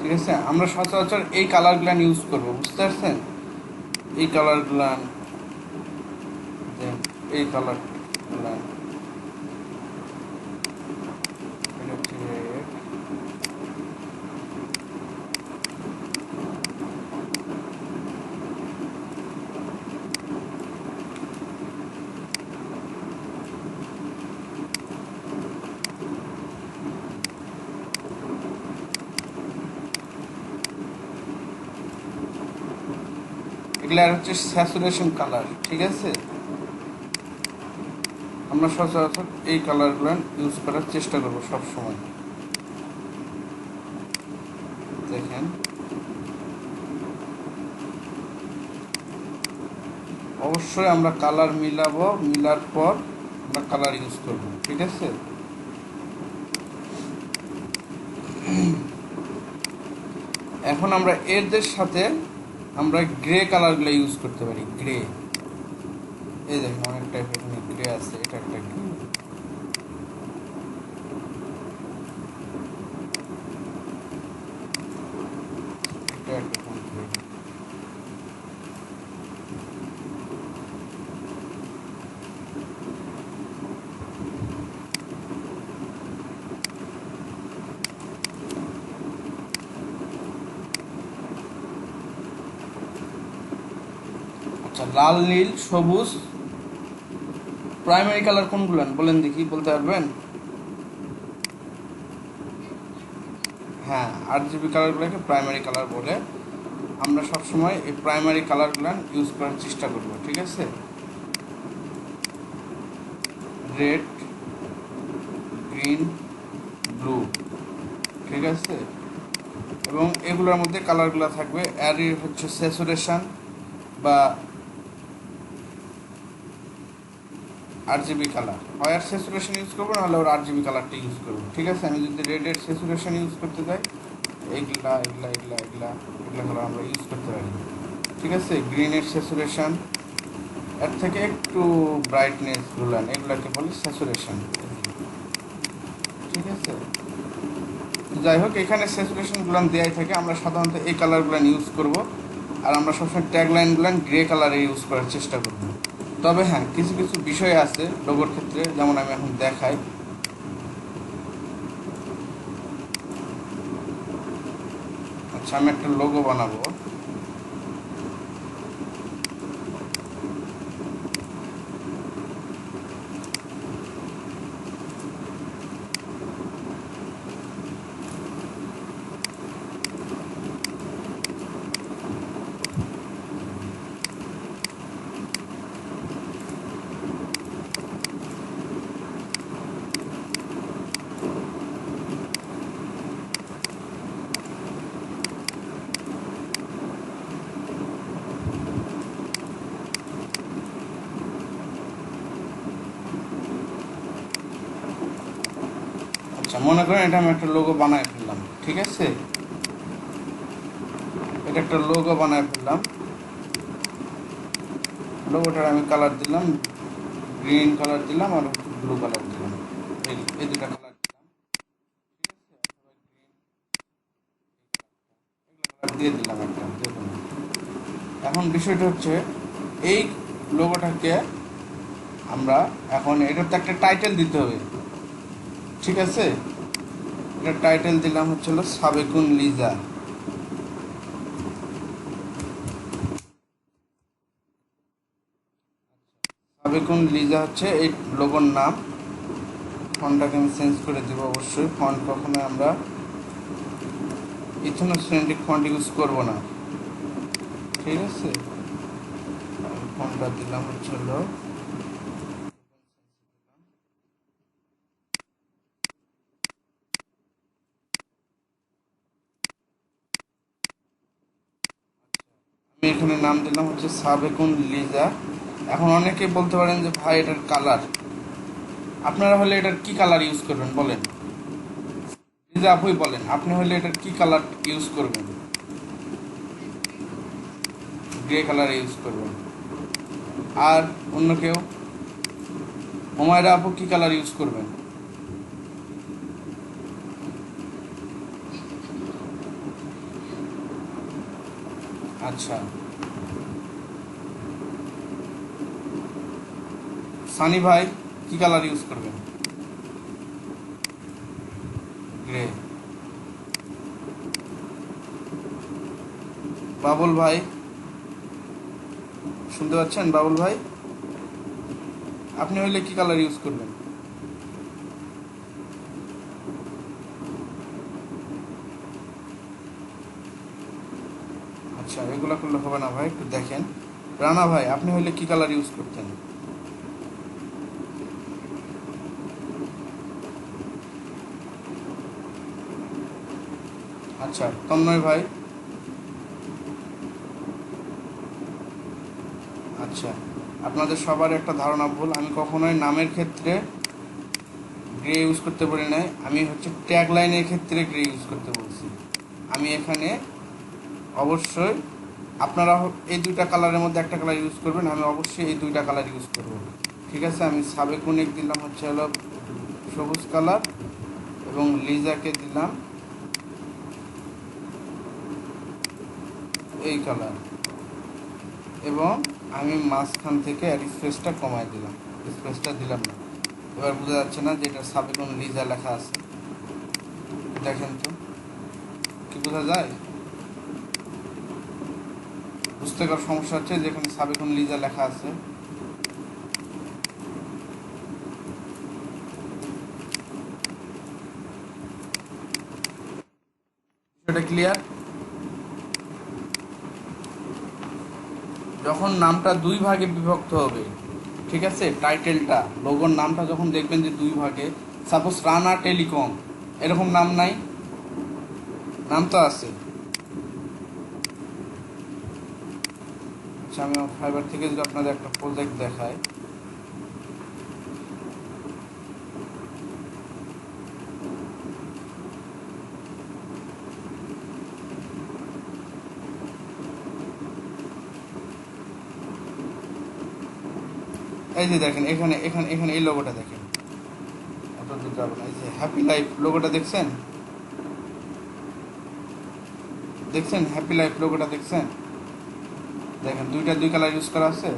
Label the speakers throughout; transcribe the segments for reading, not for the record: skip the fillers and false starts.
Speaker 1: ঠিক আছে, আমরা সচরাচর এই কালারগুলো ইউজ করবো, বুঝতে পারছেন? এই কালারগুলো, এই কালারগুলো, এটা হচ্ছে red, এগুলো হচ্ছে স্যাচুরেশন কালার। ঠিক আছে, আমরা সচরাচর এই কালারগুলো ইউজ করার চেষ্টা করবো সব সময়। দেখেন, অবশ্যই আমরা কালার মিলাবো, মিলার পর আমরা কালার ইউজ করব। ঠিক আছে, এখন আমরা এরদের সাথে আমরা গ্রে কালারগুলো ইউজ করতে পারি। গ্রে, এই দেখেন অনেক টাইপের গ্রে আছে, এটা একটা গ্রে, এটা একটা গ্রে। আচ্ছা, লাল, নীল, সবুজ প্রাইমারি কালার কোনগুলো বলেন দেখি, বলতে পারবেন? হ্যাঁ, RGB কালারগুলোকে প্রাইমারি কালার বলে। আমরা সবসময় এই প্রাইমারি কালারগুলো ইউজ করার চেষ্টা করব। ঠিক আছে, রেড, গ্রিন, ব্লু। ঠিক আছে, এবং এগুলোর মধ্যে কালারগুলো থাকবে, এর হচ্ছে স্যাচুরেশন বা RGB কালার। হয় আর স্যাচুরেশন ইউজ করবো, নাহলে ওর RGB কালারটা ইউজ করবো। ঠিক আছে, আমি যদি রেডের স্যাচুরেশন ইউজ করতে যাই, এগুলা এগুলা এগুলা এগুলা এগুলা কালার আমরা ইউজ করতে পারি। ঠিক আছে, গ্রিনের স্যাচুরেশন, এর থেকে একটু ব্রাইটনেস গুলান, এগুলাকে বলি স্যাচুরেশন। ঠিক আছে, যাই হোক, এখানে স্যাচুরেশন গুলান দেওয়াই থাকে, আমরা সাধারণত এই কালারগুলান ইউজ করব। আর আমরা সবসময় ট্যাগ লাইনগুলান গ্রে কালারে ইউজ করার চেষ্টা করব। তবে হ্যাঁ, কিছু কিছু বিষয় আছে লোগোর ক্ষেত্রে, যেমন আমি এখন দেখাই। আচ্ছা, আমি একটা লোগো বানাবো। আচ্ছা, মনে করেন এটা আমি একটা লোগো বানায় ফেললাম। ঠিক আছে, এটা একটা লোগো বানায় ফেললাম। লোগোটার আমি কালার দিলাম, গ্রিন কালার দিলাম আর ব্লু কালার দিলাম, এই দুটা কালার দিলাম। দিয়ে দিলাম একটা দেখুন। এখন বিষয়টা হচ্ছে, এই লোগোটাকে আমরা এখন এটার তো একটা টাইটেল দিতে হবে। ঠিক আছে, এটা টাইটেল দিলাম হচ্ছে সাবেকুন লিজা। সাবেকুন লিজা হচ্ছে এই লোগোর নাম। ফন্টটাকে আমি চেঞ্জ করে দেবো অবশ্যই। ফন্ট কখনো আমরা ইথনোসেন্ট্রিক ফন্ট ইউজ করবো না। ঠিক আছে, ফন্টটা দিলাম হচ্ছে আমি এখানে নাম দিলাম হচ্ছে সাবেকুন লিজা। এখন অনেকে বলতে পারেন যে ভাই এটার কালার, আপনারা হলে এটার কি কালার ইউজ করবেন বলেন? লিজা আপুই বলেন, আপনি হলে এটার কি কালার ইউজ করবেন? গ্রে কালার ইউজ করবেন। আর অন্য কেউ? হুমায়রা আপু কি কালার ইউজ করবেন? আচ্ছা, সানি ভাই কি কালার ইউজ করবেন? গ্রে। বাবুল ভাই শুনতে পাচ্ছেন? বাবুল ভাই আপনি হইলে কি কালার ইউজ করবেন? আচ্ছা, এগুলো করলে হবে না ভাই, একটু দেখেন। রানা ভাই আপনি হইলে কি কালার ইউজ করতেন? আচ্ছা, তন্ময় ভাই। আচ্ছা, আপনাদের সবার একটা ধারণা ভুল, আমি কখনোই নামের ক্ষেত্রে গ্রে ইউজ করতে বলি নাই, আমি হচ্ছে ট্যাগ লাইনের ক্ষেত্রে গ্রে ইউজ করতে বলছি। আমি এখানে অবশ্যই আপনারা এই দুইটা কালারের মধ্যে একটা কালার ইউজ করবেন, আমি অবশ্যই এই দুইটা কালার ইউজ করব। ঠিক আছে, আমি সাবেকুনিক দিলাম হচ্ছে হলো সবুজ কালার এবং লিজাকে দিলাম এই কালার, এবং আমি মাঝখান থেকে আর স্পেসটা কমাই দিলাম, স্পেসটা দিলাম না। এবার বোঝা যাচ্ছে না যে এটা সাবেকুন লিজা লেখা আছে? দেখেন তো কি বোঝা যায়? বুঝতে পারার সমস্যা হচ্ছে যেখানে সাবেকুন লিজা লেখা আছে। সেটা ক্লিয়ার? যখন নামটা দুই ভাগে বিভক্ত হবে, ঠিক আছে, টাইটেলটা লোগোর নামটা যখন দেখবেন যে দুই ভাগে, সাপোজ রানা টেলিকম, এরকম নাম নাই? নাম তো আছে। আচ্ছা, আমি ফাইবার থেকে যদি আপনাদের একটা প্রজেক্ট দেখাই, এই যে দেখেন এখানে এখানে এখানে এই লোগোটা দেখেন, অত দূর যাবো না, এই যে হ্যাপি লাইফ লোগোটা দেখছেন? দেখছেন হ্যাপি লাইফ লোগোটা দেখছেন? দেখেন দুই কালার ইউজ করা আছে।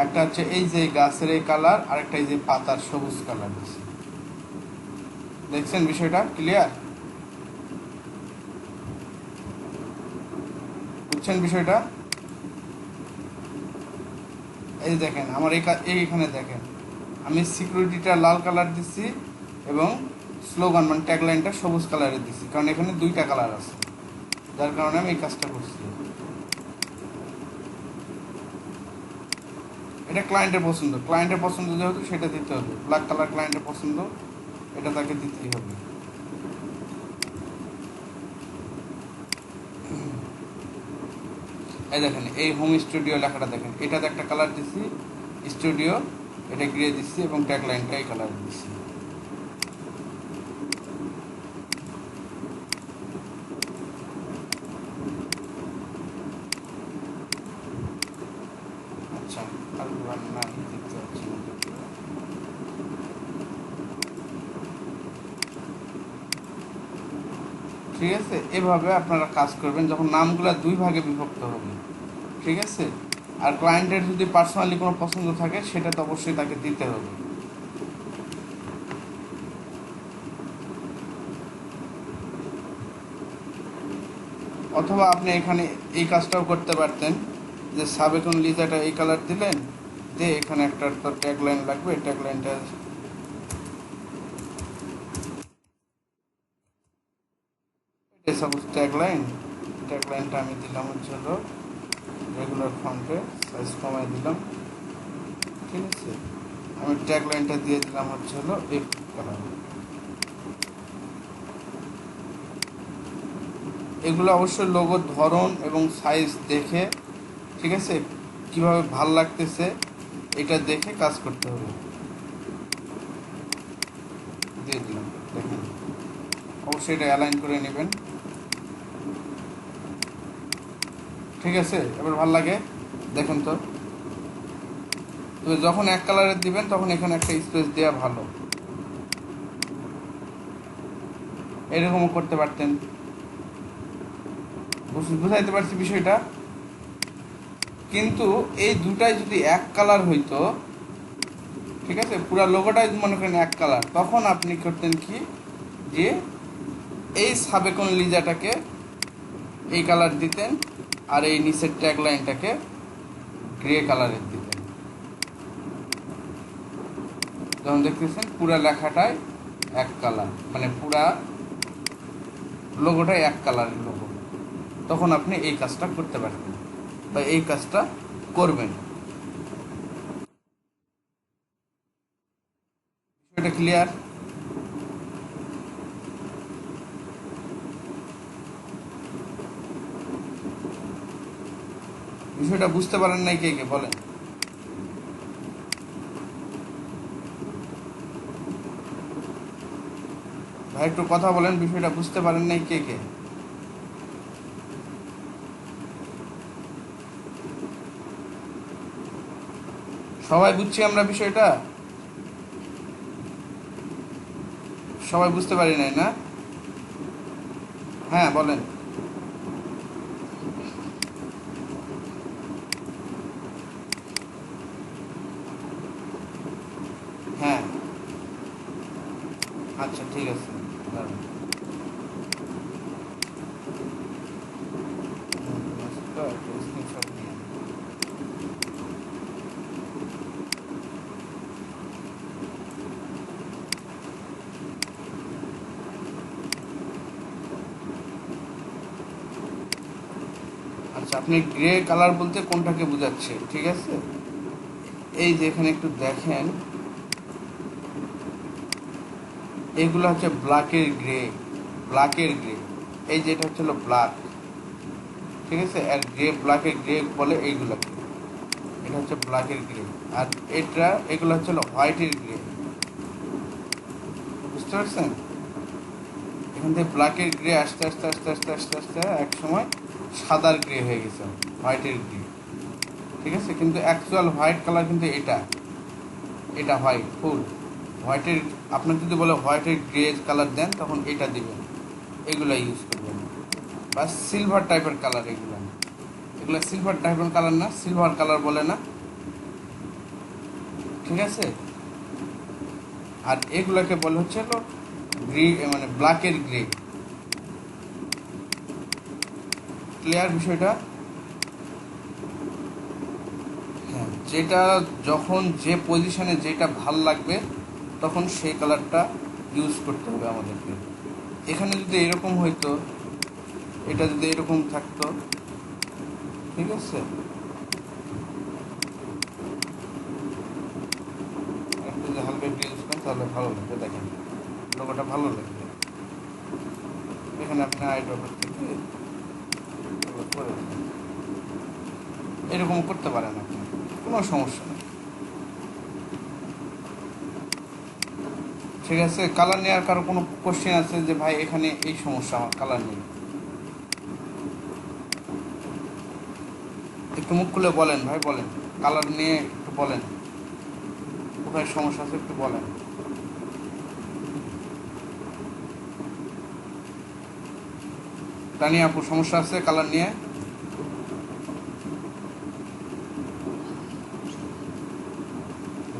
Speaker 1: একটা হচ্ছে এই যে গাছের এই কালার, আর একটা এই যে পাতার সবুজ কালার দিচ্ছে। দেখছেন বিষয়টা ক্লিয়ার? বুঝছেন বিষয়টা? এই দেখেন আমার এইখানে দেখেন আমি সিকিউরিটিটা লাল কালার দিচ্ছি এবং স্লোগান মানে ট্যাগলাইনটা সবুজ কালারে দিচ্ছি, কারণ এখানে দুইটা কালার আছে, যার কারণে আমি এই কাজটা করছি। এটা ক্লায়েন্টের পছন্দ, ক্লায়েন্টের পছন্দ যেহেতু সেটা দিতে হবে। ব্ল্যাক কালার ক্লায়েন্টের পছন্দ, এটা তাকে দিতেই হবে। এই দেখেন এই হোম স্টুডিও লেখাটা দেখেন, এটাতে একটা কালার দিচ্ছি স্টুডিও, এটা গ্রে দিচ্ছি এবং ট্যাগলাইনটা এই কালার দিচ্ছি। আচ্ছা, আর না দেখতে পাচ্ছি না। ঠিক আছে, এভাবে আপনারা কাজ করবেন যখন নামগুলো দুই ভাগে বিভক্ত হবে। ঠিক আছে, আর ক্লায়েন্টের যদি পার্সোনালি কোনো পছন্দ থাকে সেটা তো অবশ্যই তাকে দিতে হবে। অথবা আপনি এখানে এই কাজটাও করতে পারতেন যে সাবেকুন লিজাটা এই কালার দিলেন, দিয়ে এখানে একটা তো ট্যাগলাইন লাগবে, ট্যাগলাইনটা সাপোজ ট্যাগলাইনটা আমি দিলাম হচ্ছে হলো রেগুলার ফন্টে, সাইজ কমাই দিলাম। ঠিক আছে, আমি ট্যাগলাইনটা দিয়ে দিলাম হচ্ছে হলো এই কালার। এগুলো অবশ্যই লোগোর ধরন এবং সাইজ দেখে, ঠিক আছে, কিভাবে ভাল লাগতেছে এটা দেখে কাজ করতে হবে। দিয়ে দিলাম, দেখেন অবশ্যই এটা অ্যালাইন করে নেবেন। ঠিক আছে, এবার ভাল লাগে দেখুন তো। তবে যখন এক কালারের দিবেন তখন এখানে একটা স্পেস দেওয়া ভালো, এরকমও করতে পারতেন। বুঝাইতে পারছি বিষয়টা? কিন্তু এই দুটাই যদি এক কালার হইতো, ঠিক আছে, পুরা লোগোটাই মনে করেন এক কালার, তখন আপনি করতেন কি, যে এই সাবেকন লিজাটাকে এই কালার দিতেন আর এই নিচের ট্যাগ লাইনটাকে গ্রে কালারের দিতেন। যখন দেখতেছেন পুরা লেখাটাই এক কালার, মানে পুরা লোগোটাই এক কালারের লোগো, তখন আপনি এই কাজটা করতে পারবেন বা এই কাজটা করবেন। বিষয়টা ক্লিয়ার? বিষয়টা বুঝতে পারেন নাই কে কে বলেন? ভাই একটু কথা বলেন, বিষয়টা বুঝতে পারেন নাই কে কে? সবাই বুঝছি আমরা বিষয়টা? সবাই বুঝতে পারি নাই না? হ্যাঁ বলেন। হ্যাঁ আচ্ছা ঠিক আছে, দাঁড়ান। স্ক্রিনশট নিয়ে আচ্ছা, আপনি গ্রে কালার বলতে কোনটাকে বোঝাচ্ছে? ঠিক আছে, এই যে এখানে একটু দেখেন, এইগুলো হচ্ছে ব্ল্যাকের গ্রে, ব্ল্যাকের গ্রে, এই যেটা হচ্ছে ব্ল্যাক, ঠিক আছে, আর গ্রে, ব্ল্যাকের গ্রে বলে এইগুলোকে, এটা হচ্ছে ব্ল্যাকের গ্রে। আর এটা, এগুলো হচ্ছে হোয়াইটের গ্রে, বুঝতে পারছেন? এখান থেকে ব্ল্যাকের গ্রে আস্তে আস্তে আস্তে আস্তে আস্তে আস্তে এক সময় সাদার গ্রে হয়ে গেছে, হোয়াইটের গ্রে, ঠিক আছে। কিন্তু অ্যাকচুয়াল হোয়াইট কালার কিন্তু এটা, এটা হোয়াইট, ফুল হোয়াইটের। আপনার যদি বলে হোয়াইটের গ্রে কালার দেন, তখন এটা দিবেন, এগুলো ইউজ করবেন। বা সিলভার টাইপের কালার, এগুলো এগুলো সিলভার টাইপের কালার না, সিলভার কালার বলে না, ঠিক আছে। আর এগুলোকে বলে হচ্ছে গ্রে, মানে ব্ল্যাকের গ্রে। ক্লিয়ার বিষয়টা? হ্যাঁ, যেটা যখন যে পজিশনে যেটা ভাল লাগবে তখন সেই কালারটা ইউজ করতে হবে আমাদেরকে। এখানে যদি এরকম হইতো, এটা যদি এরকম থাকতো, ঠিক আছে, একটু যদি হালকা একটু ইউজ করেন তাহলে ভালো লাগবে। দেখেন লোগোটা ভালো লাগবে। এখানে আপনি আইড্রপার থেকে করে দেবেন, এরকম করতে পারেন আপনি, কোনো সমস্যা নেই, ঠিক আছে। কালার নেওয়ার কারো কোনো কোশ্চেন আছে যে ভাই এখানে এই সমস্যা, আমার কালার নেই? একটু মুখ খুলে বলেন ভাই, বলেন, কালার নিয়ে একটু বলেন, কোথায় সমস্যা আছে একটু বলেন। তানি আপু, সমস্যা আছে কালার নিয়ে?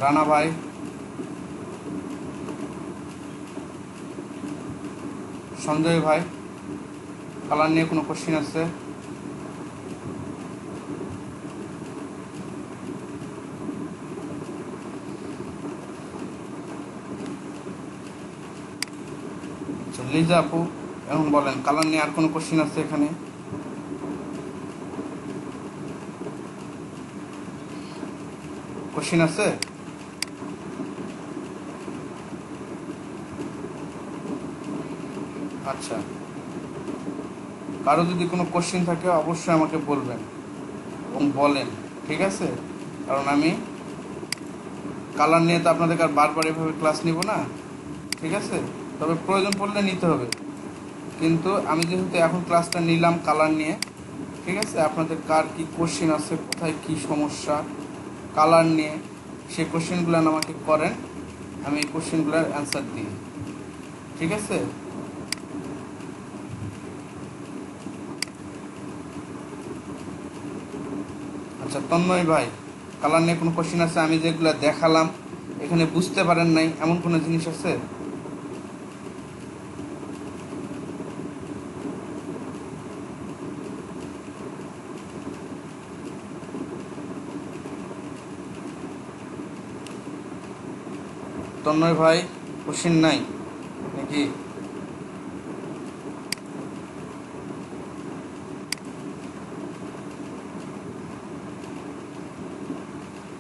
Speaker 1: রানা ভাই, সঞ্জয় ভাই, কালার নিয়ে কোনো কোশ্চেন আছে? আচ্ছা লিজা আপু, এখন বলেন কালার নিয়ে আর কোনো কোশ্চেন আছে এখানে? কোশ্চেন আছে? আচ্ছা, কারো যদি কোনো কোশ্চেন থাকে অবশ্যই আমাকে বলবেন এবং বলেন, ঠিক আছে। কারণ আমি কালার নিয়ে তো আপনাদের আর বারবার এভাবে ক্লাস নিব না, ঠিক আছে। তবে প্রয়োজন পড়লে নিতে হবে। কিন্তু আমি যেহেতু এখন ক্লাসটা নিলাম কালার নিয়ে, ঠিক আছে, আপনাদের কার কী কোশ্চেন আছে, কোথায় কী সমস্যা কালার নিয়ে, সেই কোশ্চেনগুলো আমাকে করেন, আমি এই কোশ্চেনগুলোর অ্যান্সার দিই, ঠিক আছে। আচ্ছা তন্ময় ভাই, কালার নিয়ে কোনো কোশ্চেন আছে? আমি যেগুলো দেখালাম এখানে বুঝতে পারেন নাই এমন কোনো জিনিস আছে? তন্ময় ভাই, কোশ্চেন নাই নাকি?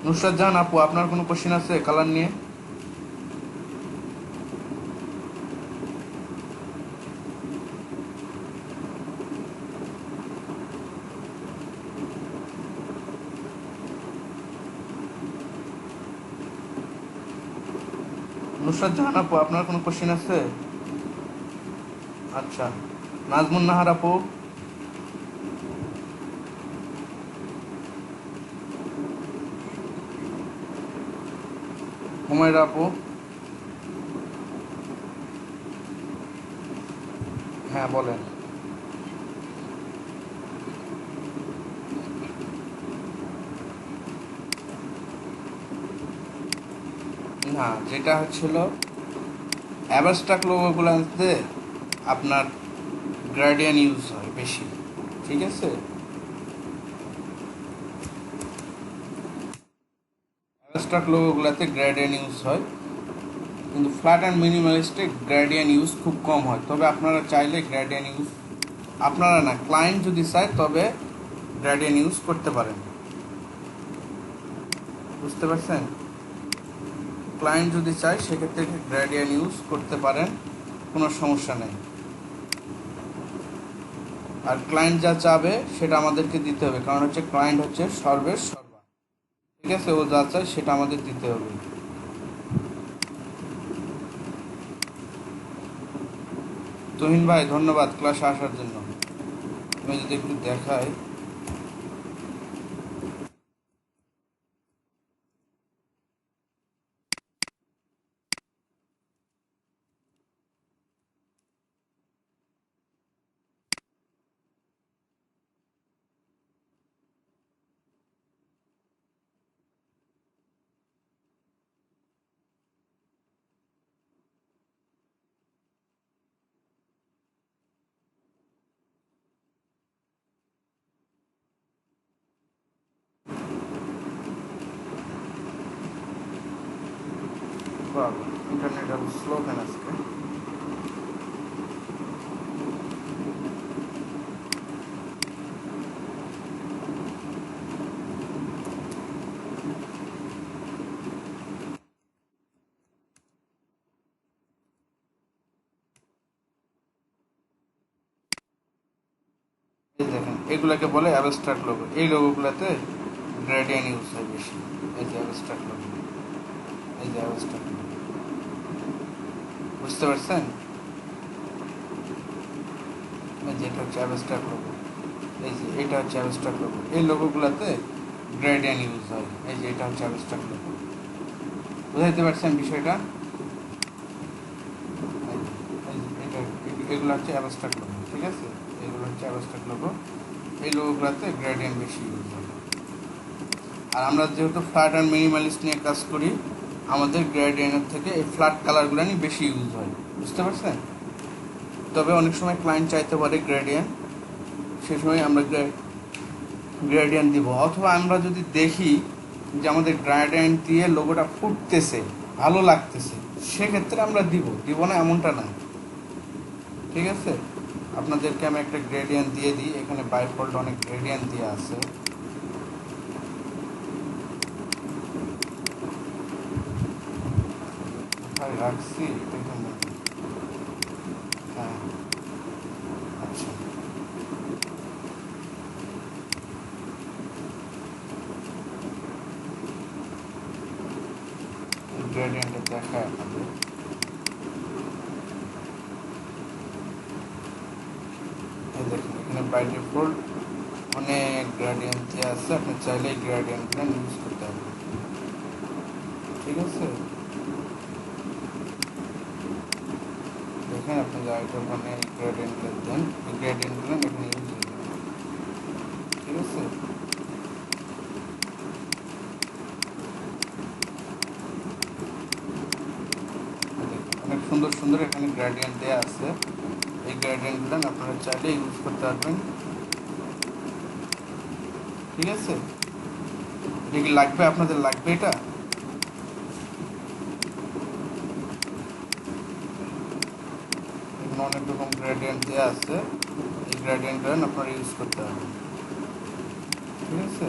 Speaker 1: নুসরাত জাহান আপু, আপনার কোনো কোশ্চেন আছে কালার নিয়ে? নুসরাত জাহান আপু, আপনার কোনো কোশ্চেন আছে? আচ্ছা, নাজমুন নাহার আপু, হুমায়রা আপু, হ্যাঁ বলেন। না, যেটা হচ্ছিল অ্যাবস্ট্রাক্ট লোগোগুলোতে আপনার গ্রেডিয়েন্ট ইউজ হয় বেশি, ঠিক আছে? অ্যাবস্ট্রাক্ট লোগোগুলোতে গ্রেডিয়েন্ট ইউজ হয়, কিন্তু ফ্ল্যাট অ্যান্ড মিনিমালিস্টে গ্রেডিয়েন্ট ইউজ খুব কম হয়। তবে আপনারা চাইলে গ্রেডিয়েন্ট ইউজ, আপনারা না, ক্লায়েন্ট যদি চায় তবে গ্রেডিয়েন্ট ইউজ করতে পারেন। বুঝতে পারছেন? ক্লায়েন্ট যদি চায় সেক্ষেত্রে গ্রেডিয়েন্ট ইউজ করতে পারেন, কোনো সমস্যা নেই। আর ক্লায়েন্ট যা চাবে সেটা আমাদেরকে দিতে হবে, কারণ হচ্ছে ক্লায়েন্ট হচ্ছে সর্বের সর্বা, ঠিক আছে? ও যা চায় সেটা আমাদের দিতে হবে। তুহিন ভাই, ধন্যবাদ ক্লাসে আসার জন্য। আমি যদি একটু দেখাই, ইন্টারনেট আরো স্লো কেন আজকে? এই দেখেন, এগুলাকে বলে অ্যাবস্ট্রাক্ট লোগো। এই লোগোগুলোতে গ্রেডিয়েন্ট ইউজ হয় বেশি। এই যে অ্যাবস্ট্রাক্ট লোগো, এই যে অ্যাবস্ট্রাক্ট লোগো, বুঝতে পারছেন? এই যে এটা হচ্ছে অ্যাবস্ট্রাক্ট লোগো, এই যে এটা হচ্ছে অ্যাবস্ট্রাক্ট লোগো। এই লোগোগুলোতে গ্রেডিয়েন্ট ইউজ হয়। এই যে এটা হচ্ছে অ্যাবস্ট্রাক্ট লোগো। বুঝাইতে পারছেন বিষয়টা? এটা, এগুলো হচ্ছে অ্যাবস্ট্রাক্ট লোগো, ঠিক আছে? এগুলো হচ্ছে অ্যাবস্ট্রাক্ট লোগো। এই লোগোগুলোতে গ্রেডিয়েন্ট বেশি ইউজ হয়। আর আমরা যেহেতু ফ্ল্যাট অ্যান্ড মিনিমালিস্ট নিয়ে কাজ করি, আমাদের গ্রেডিয়েন্টের থেকে এই ফ্ল্যাট কালারগুলো নিয়ে বেশি ইউজ হয়। বুঝতে পারছেন? তবে অনেক সময় ক্লায়েন্ট চাইতে পারে গ্রেডিয়েন্ট, সে সময় আমরা গ্রেডিয়েন্ট দিব। অথবা আমরা যদি দেখি যে আমাদের গ্রেডিয়েন্ট দিয়ে লোগোটা ফুটতেছে, ভালো লাগতেছে, সেক্ষেত্রে আমরা দিব না এমনটা না, ঠিক আছে? আপনাদেরকে আমি একটা গ্রেডিয়েন্ট দিয়ে দিই। এখানে বাইফল্ট অনেক গ্রেডিয়েন্ট দিয়ে আছে। কোথায় রাখছি হ্যাঁ, আচ্ছা, গ্রেডিয়েন্টটা দেখা আপনাদের। এই দেখুন, এখানে বাই ডিফল্ট অনেক গ্রেডিয়েন্ট দেওয়া আছে। আপনি চাইলে এই গ্রেডিয়েন্টগুলো ইউজ করতে হবে, ঠিক আছে? দেখেন, আপনি যাইটা ওখানে গ্রেডিয়েন্টগুলো দেন, এই গ্রেডিয়েন্টগুলো এখানে ইউজ হয়ে যাবে, ঠিক আছে? সুন্দর সুন্দর এখানে গ্রেডিয়েন্ট দেওয়া আছে। এই গ্রেডিয়েন্টগুলো আপনারা চাইলে ইউজ করতে পারবেন। ঠিক আছে, এটা কি লাগবে, আপনাদের লাগবে এটা? অনেক রকম গ্রেডিয়েন্ট দেওয়া আছে, এই গ্রেডিয়েন্টগুলো আপনারা ইউজ করতে পারবেন। ঠিক আছে,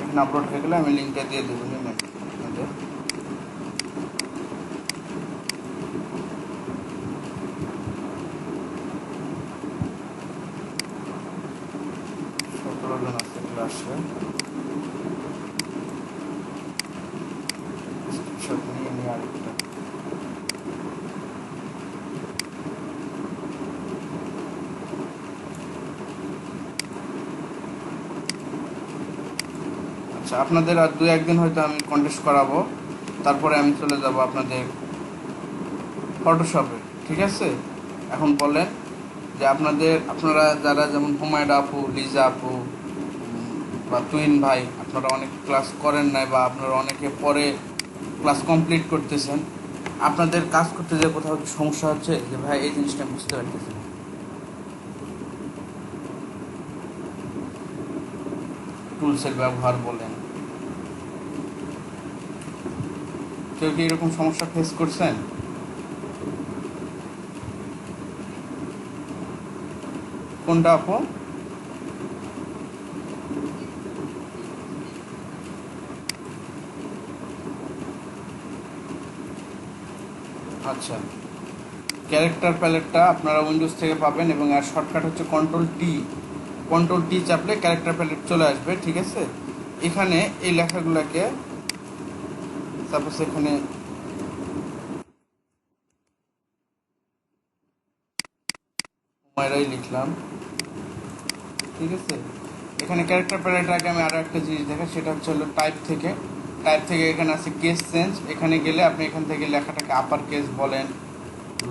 Speaker 1: এখানে আপলোড হয়ে গেলে আমি লিঙ্কটা দিয়ে দেবো, নেবেন আপনাদের। জন আছে ক্লাসে, স্ক্রিনশট নিয়ে নিয়ে আরেকটা। আচ্ছা, আপনাদের আর 2-1 দিন হয়তো আমি কন্টেস্ট করাবো, তারপরে আমি চলে যাব আপনাদের ফটোশপে। ঠিক আছে, এখন বলেন যে আপনারা যারা যেমন হুমায়রা আপু, লিজা আপু বা তুহিন ভাই, আপনারা অনেক ক্লাস করেন নাই বা আপনারা অনেকে পরে ক্লাস কমপ্লিট করতেছেন, আপনাদের কাজ করতে যে কোথাও সমস্যা হচ্ছে যে ভাই এই জিনিসটা বুঝতে পারতেছি না, টুলসের ব্যবহার বলেন, কেউ কি এরকম সমস্যা ফেস করছেন? কোনটা আপু? আচ্ছা, ক্যারেক্টার প্যালেটটা আপনারা উইন্ডোজ থেকে পাবেন এবং আর শর্টকাট হচ্ছে কন্ট্রোল টি চাপলে ক্যারেক্টার প্যালেট চলে আসবে। ঠিক আছে, এখানে এই লেখাগুলোকে সাপোজ এখানে হুমায়রাই লিখলাম। ঠিক আছে, এখানে ক্যারেক্টার প্যালেটের আগে আমি আরও একটা জিনিস দেখা, সেটা হচ্ছে হলো টাইপ থেকে এখানে আছে কেস চেঞ্জ। এখানে গেলে আপনি এখান থেকে লেখাটাকে আপার কেস বলেন,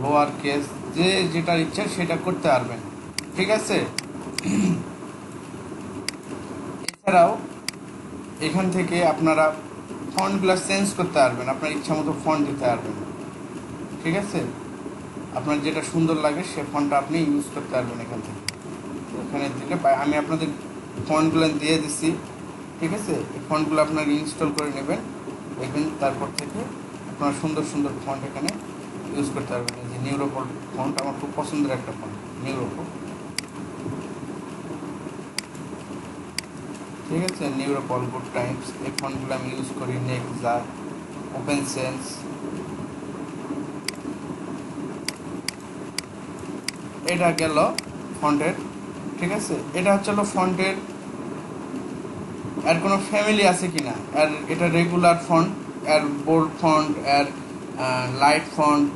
Speaker 1: লোয়ার কেস, যে যেটার ইচ্ছা সেটা করতে পারবেন। ঠিক আছে, এছাড়াও এখান থেকে আপনারা ফন্টগুলো চেঞ্জ করতে পারবেন, আপনার ইচ্ছা মতো ফন্ট দিতে পারবেন। ঠিক আছে, আপনার যেটা সুন্দর লাগে সে ফন্টটা আপনি ইউজ করতে পারবেন এখান থেকে। এখানে দিলে আমি আপনাদের ফন্টগুলো দিয়ে দিচ্ছি। ঠিক আছে, এই ফন্টগুলো আপনারা ইনস্টল করে নেবেন, দেখবেন তারপর থেকে আপনারা সুন্দর সুন্দর ফন্ট এখানে ইউজ করতে পারবেন। এই যে নিউরোপল ফন্ট আমার খুব পছন্দের একটা ফন্ট, নিউরোপল। ঠিক আছে, নিউরোপল, গুড টাইমস, এই ফন্টগুলো আমি ইউজ করি, নেক্সা, ওপেন সেন্স। এটা গেল ফন্টের। ঠিক আছে, এটা হচ্ছে হলো ফন্টের এর কোনো ফ্যামিলি আছে কিনা, আর এটা রেগুলার ফন্ট, এর বোল্ড ফন্ট, এর লাইট ফন্ট,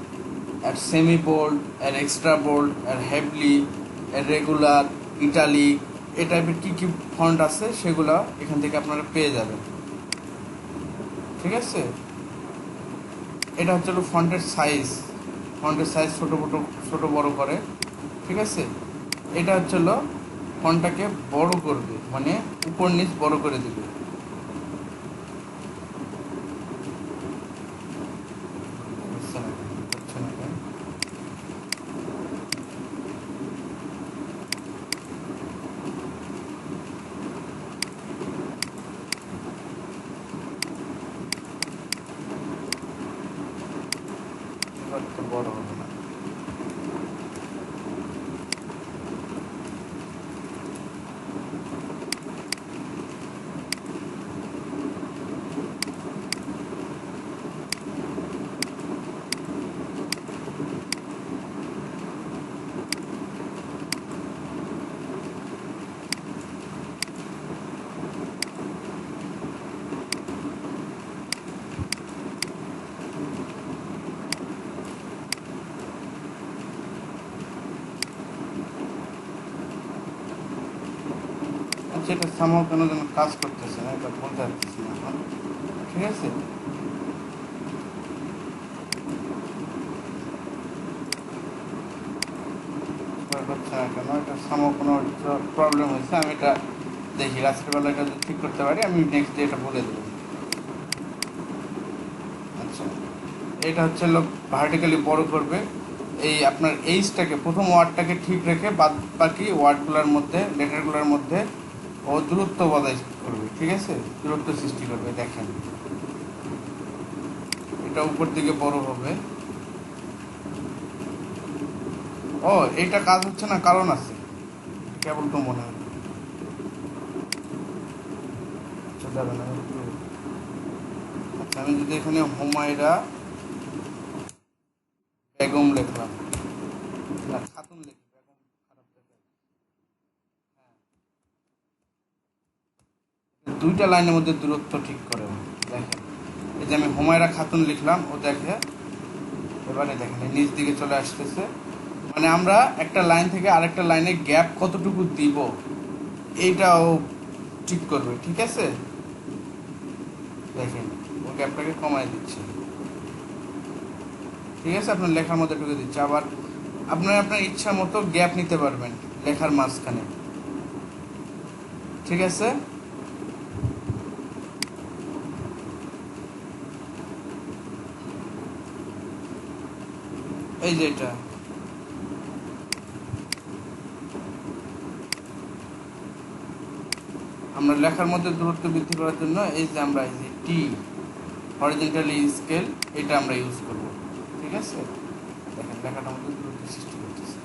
Speaker 1: এর সেমি বোল্ড, এর এক্সট্রা বোল্ড, এর হেভলি, এর রেগুলার, ইটালিক, এই টাইপের কী কী ফন্ট আছে সেগুলো এখান থেকে আপনারা পেয়ে যাবেন। ঠিক আছে, এটা হচ্ছে হলো ফন্টের সাইজ ছোট বড় করে। ঠিক আছে, এটা হচ্ছে হলো ফন্টটাকে বড় করবে, মানে উপর নিচ বড় করে দেবে। বড় হবে না। হচ্ছে এটা সামহাও কেন যেন কাজ করতেছে না, এটা বলতে পারতেছি না এখন। ঠিক আছে, হচ্ছে না কেন, এটা সামহাও কোনো প্রবলেম হয়েছে। আমি এটা দেখি রাত্রিবেলা এটা যদি ঠিক করতে পারি আমি নেক্সট ডে এটা বলে দেবো। আচ্ছা, এটা হচ্ছে লোক ভার্টিক্যালি বড় করবে। এই আপনার এইচটাকে, প্রথম ওয়ার্ডটাকে ঠিক রেখে বাদ বাকি ওয়ার্ডগুলোর মধ্যে, লেটারগুলোর মধ্যে ও দূরত্ব বজায় করবে। ঠিক আছে, দূরত্ব সৃষ্টি করবে। দেখেন এটা উপর দিকে বড় হবে। ও, এইটা কাজ হচ্ছে না, কারণ আছে, কেবল তো মনে হয়। আচ্ছা দাঁড়ান আমি একটু, আচ্ছা আমি যদি এখানে হুমায়রা বেগম লিখলাম, না খাতুন লিখি, বেগম খারাপ দেখায়। দুইটা লাইনের মধ্যে দূরত্ব ঠিক করে ও। দেখেন এই যে আমি হুমায়রা খাতুন লিখলাম, ও দেখে এবারে দেখেন এই নিচ দিকে চলে আসতেছে। মানে আমরা একটা লাইন থেকে আরেকটা লাইনে গ্যাপ কতটুকু দিব এইটা ও ঠিক করবে। ঠিক আছে, দেখেন ও গ্যাপটাকে কমায় দিচ্ছে। ঠিক আছে, আপনার লেখার মধ্যে ঢুকে দিচ্ছে। আবার আপনার আপনার ইচ্ছা মতো গ্যাপ নিতে পারবেন লেখার মাঝখানে। ঠিক আছে, এই যে এটা আমরা লেখার মধ্যে দূরত্ব বৃদ্ধি করার জন্য এই যে আমরা এই যে টি হরিজন্টালি স্কেল এটা আমরা ইউজ করব। ঠিক আছে, দেখেন লেখাটার মধ্যে দূরত্ব সৃষ্টি করতেছে।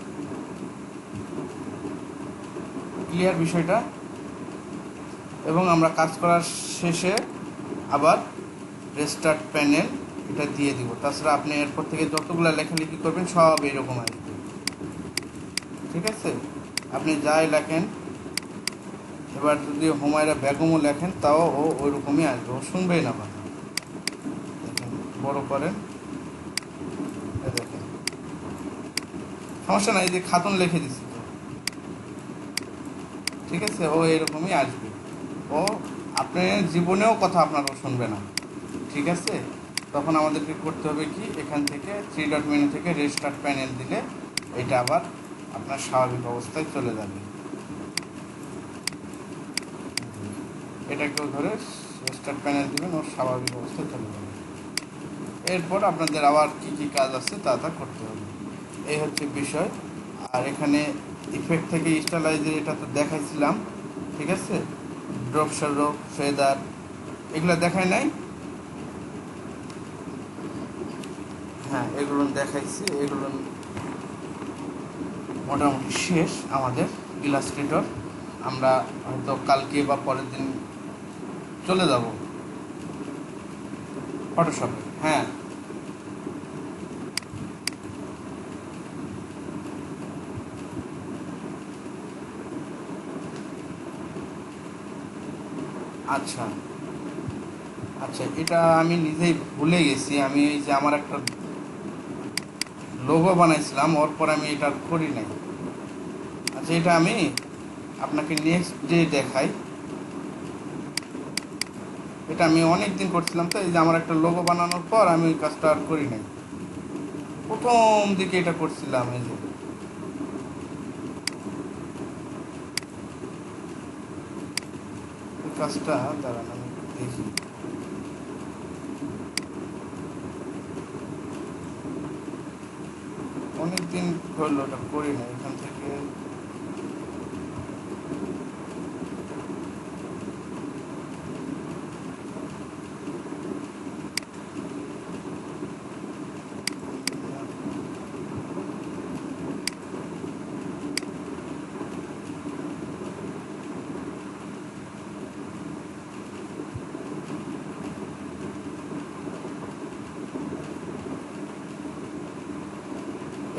Speaker 1: ক্লিয়ার বিষয়টা? এবং আমরা কাজ করার শেষে আবার রেস্টার্ট প্যানেল এটা দিয়ে দিব। তাছাড়া আপনি এরপর থেকে যতগুলো লেখালেখি করবেন সব এরকম আসবে। ঠিক আছে, আপনি যাই লেখেন, এবার যদি হুমায়রা বেগমও লেখেন তাও ও ওই রকমই আসবে, ও শুনবেই না কথা। দেখেন বড় করেন, দেখেন সমস্যা নাই, যে খাতুন লিখে দিচ্ছি তো। ঠিক আছে, ও এরকমই আসবে। ও আপনি জীবনেও কথা আপনার ও শুনবে না। ঠিক আছে, তখন আমাদেরকে করতে হবে কি, এখান থেকে থ্রি ডট মেনু থেকে রেস্টার্ট প্যানেল দিলে এটা আবার আপনার স্বাভাবিক অবস্থায় চলে যাবে। এটাকেও ধরে রেস্টার্ট প্যানেল দিবেন, ওর স্বাভাবিক অবস্থায় চলে যাবে। এরপর আপনাদের আবার কি কি কাজ আছে তা তা করতে হবে। এই হচ্ছে বিষয়। আর এখানে ইফেক্ট থেকে স্টাইলাইজের এটা তো দেখাইছিলাম। ঠিক আছে, ড্রপ শ্যাডো, ফেদার, এগুলো দেখায় নাই? হ্যাঁ, এগুলো দেখাইছি। এগুলো মোটামুটি শেষ আমাদের ইলাস্ট্রেটর। আমরা হয়তো কালকে বা পরের দিন চলে যাব ফটোশপে। হ্যাঁ, আচ্ছা আচ্ছা, এটা আমি নিজেই ভুলে গেছি। আমি এই যে আমার একটা লোগো বানাইছিলাম, ওর পর আমি এটা করি নাই। আচ্ছা, এটা আমি আপনাকে নেক্সট ডে দেখাই। এটা আমি অনেক দিন করছিলাম, তো এই যে আমার একটা লোগো বানানোর পর আমি ওই কাজটা আর করি নাই। প্রথম দিকে এটা করছিলাম, এই যে ওই কাজটা, দাঁড়ান আমি দেখি। অনেক দিন হলো ওটা করি না। এখান থেকে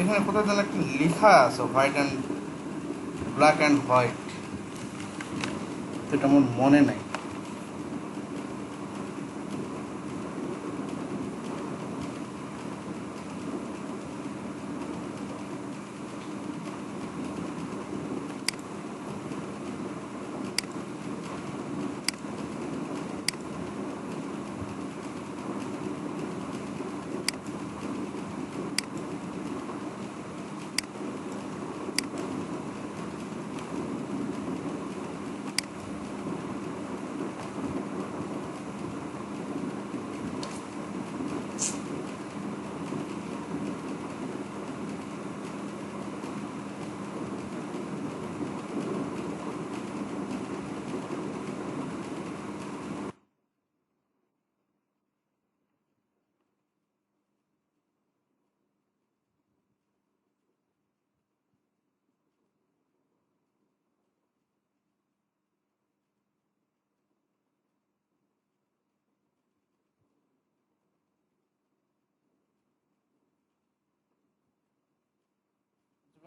Speaker 1: এখানে কোথাও যেন একটা লেখা আছে, white and black and white, এটা আমার মনে নাই।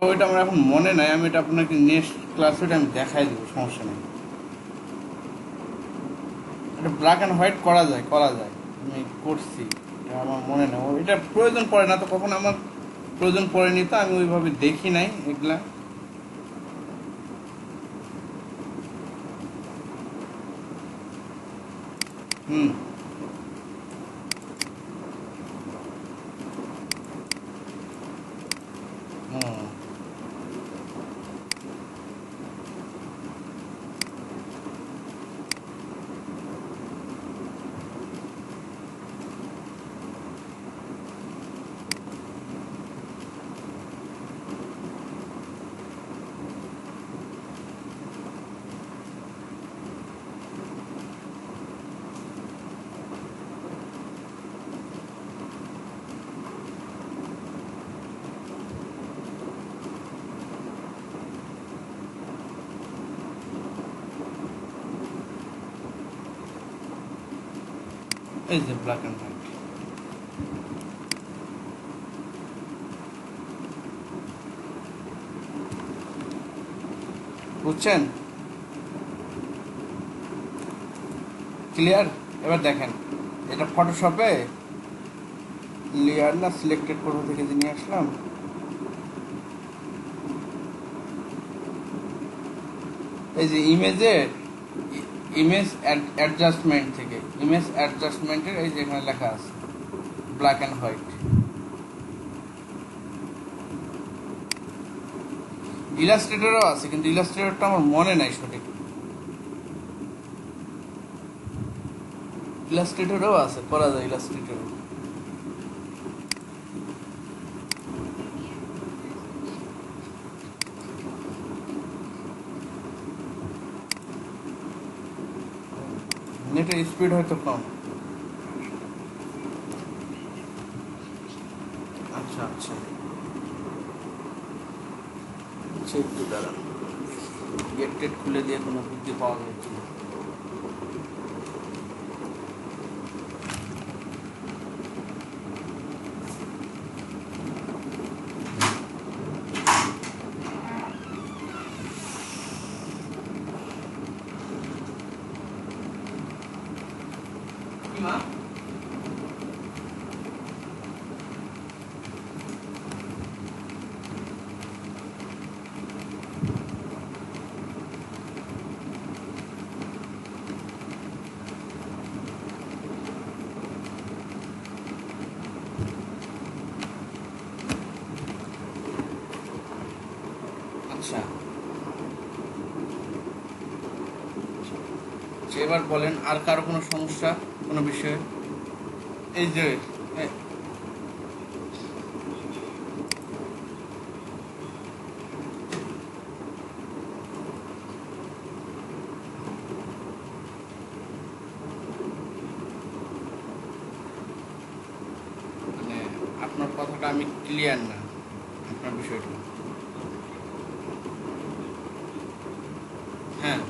Speaker 1: ওইটা আমার এখন মনে নাই, আমি এটা আপনাকে নেক্সট ক্লাসে আমি দেখাই দেবো, সমস্যা নেই। এটা ব্ল্যাক অ্যান্ড হোয়াইট করা যায়, আমি করছি, এটা আমার মনে নেই, এটা প্রয়োজন পড়ে না তো, কখন আমার প্রয়োজন পড়েনি তো আমি ওইভাবে দেখি নাই এগুলা। হুম হুম এই যে ব্ল্যাক অ্যান্ড হোয়াইট, বুঝছেন? ক্লিয়ার? এবার দেখেন, এটা ফটোশপে লেয়ার না সিলেক্টেড করবো থেকে যে নিয়ে আসলাম, এই যে ইমেজ অ্যাডজাস্টমেন্ট থেকে, ইমেজ অ্যাডজাস্টমেন্টের এই যে এখানে লেখা আছে ব্ল্যাক অ্যান্ড হোয়াইট। ইলাস্ট্রেটরও আছে, কিন্তু ইলাস্ট্রেটরটা আমার মনে নাই সঠিক। ইলাস্ট্রেটরও আছে, করা যায় ইলাস্ট্রেটরও। নেটের স্পিড হয়তো কম। আচ্ছা আচ্ছা, একটু দাঁড়ান, গেট টেট খুলে দিয়ে কোনো বুদ্ধি পাওয়া যাচ্ছে না। আচ্ছা, এবার বলেন আর কারো কোনো সমস্যা কোনো বিষয়ে? এই যে মানে আপনার কথাটা আমি ক্লিয়ার না, আপনার বিষয়টা। হ্যাঁ,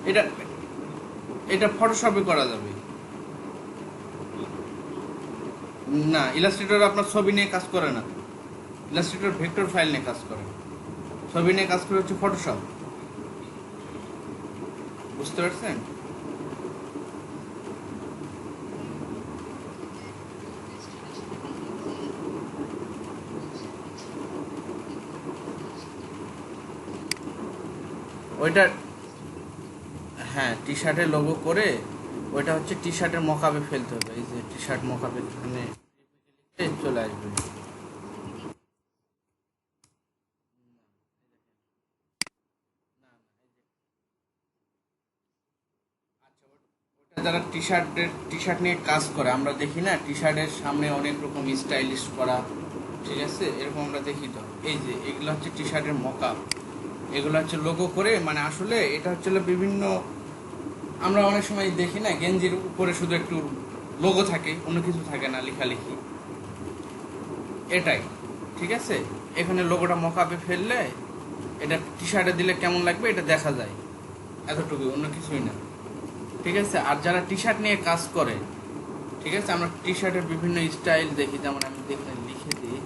Speaker 1: এটা এটা ফটোশপে করা যাবে না। ইলাস্ট্রেটর আপনার ছবি নিয়ে কাজ করে না, ইলাস্ট্রেটর ভেক্টর ফাইল নিয়ে কাজ করে, ছবি নিয়ে কাজ করে হচ্ছে ফটোশপ। বুঝতে পারছেন? ওইটা হ্যাঁ, টি শার্টের লোগো করে ওইটা হচ্ছে টি শার্টের মকাবে ফেলতে হবে। এই যে টি শার্ট মকাবে এখানে চলে আসবে। যারা টি শার্ট নিয়ে কাজ করে আমরা দেখি না, টি শার্টের সামনে অনেক রকম স্টাইলিশ করা, ঠিক আছে, এরকম আমরা দেখি তো। এই যে এগুলো হচ্ছে টি শার্টের মকআপ, এগুলো হচ্ছে লোগো করে, মানে আসলে এটা হচ্ছে বিভিন্ন, আমরা অনেক সময় দেখি না গেঞ্জির উপরে শুধু একটু লোগো থাকে, অন্য কিছু থাকে না, লেখালেখি, এটাই, ঠিক আছে। এখানে লোগোটা মকআপে ফেললে এটা টি শার্টে দিলে কেমন লাগবে এটা দেখা যায়, এতটুকু, অন্য কিছুই না, ঠিক আছে। আর যারা টি শার্ট নিয়ে কাজ করে, ঠিক আছে, আমরা টি শার্টের বিভিন্ন স্টাইল দেখি, যেমন আমি দেখে লিখে দিই,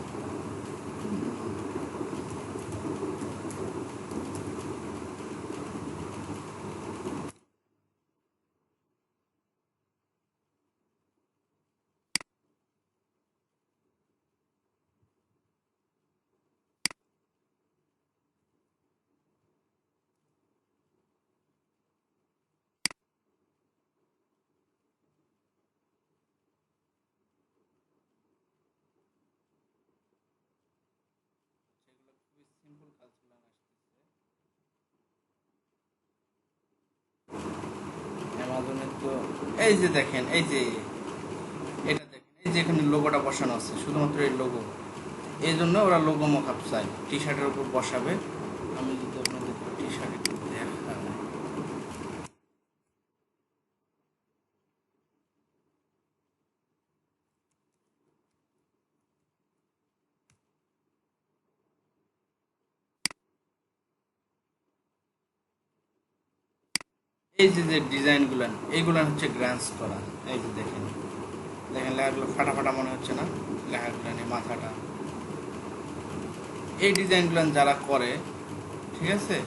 Speaker 1: এই যে দেখেন, এই যে এটা দেখেন, এই যে এখানে লোগোটা বসানো আছে, শুধুমাত্র এই লোগো, এই জন্য ওরা লোগো মকআপ চাই, টি শার্টের উপর বসাবে। আমি যদি আপনাদের টি শার্ট একটু দেখাই, এই যে যে ডিজাইনগুলো, এইগুলো হচ্ছে গ্রান্স করা। এই যে দেখেন, দেখেন লেখাগুলো ফাটা ফাটা মনে হচ্ছে না, লেখাগুলো নিয়ে মাথাটা, এই ডিজাইনগুলো যারা করে, ঠিক আছে,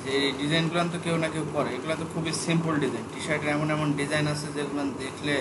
Speaker 1: যে এই ডিজাইনগুলো তো কেউ না কেউ করে, এগুলো তো খুবই সিম্পল ডিজাইন। টি শার্টের এমন এমন ডিজাইন আছে যেগুলো দেখলে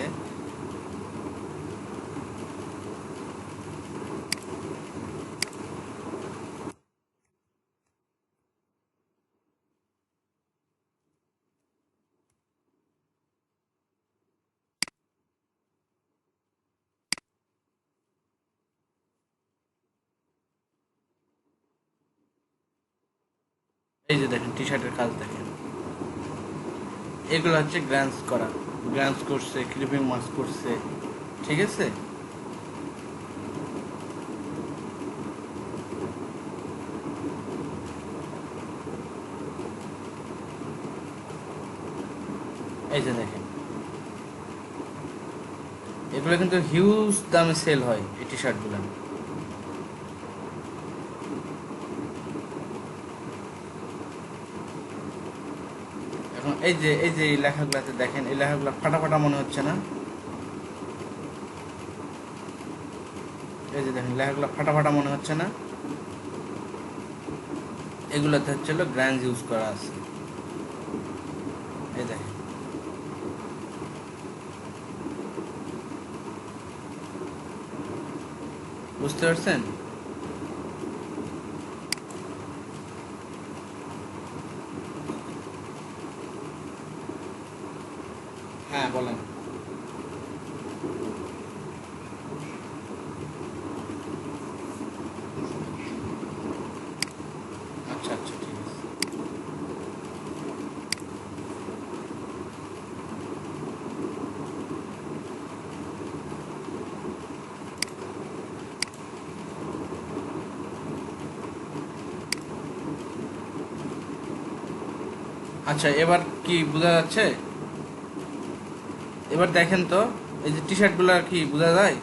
Speaker 1: এই যে দেখেন টি শার্টের কাজ দেখেন, এগুলো হচ্ছে গ্রান্স করা, গ্রান্স করছে, ক্লিপিং মাস্ক করছে, ঠিক আছে। এই যে দেখেন, এগুলো কিন্তু হিউজ দামে সেল হয় এই টি শার্টগুলো। এখন এই যে এই লেখাগুলোতে দেখেন, এই লেখাগুলো ফাটা ফাটা মনে হচ্ছে না, এই যে দেখেন লেখাগুলো ফাটা ফাটা মনে হচ্ছে না, এগুলোতে হচ্ছে গ্রান্স ইউজ করা আছে। এই দেখেন, বুঝতে পারছেন? হ্যাঁ বলেন। আচ্ছা আচ্ছা, ঠিক আছে। আচ্ছা, এবার কি বোঝা যাচ্ছে? এবার দেখেন তো, এই যে টি শার্টগুলো কি বোঝা যায়?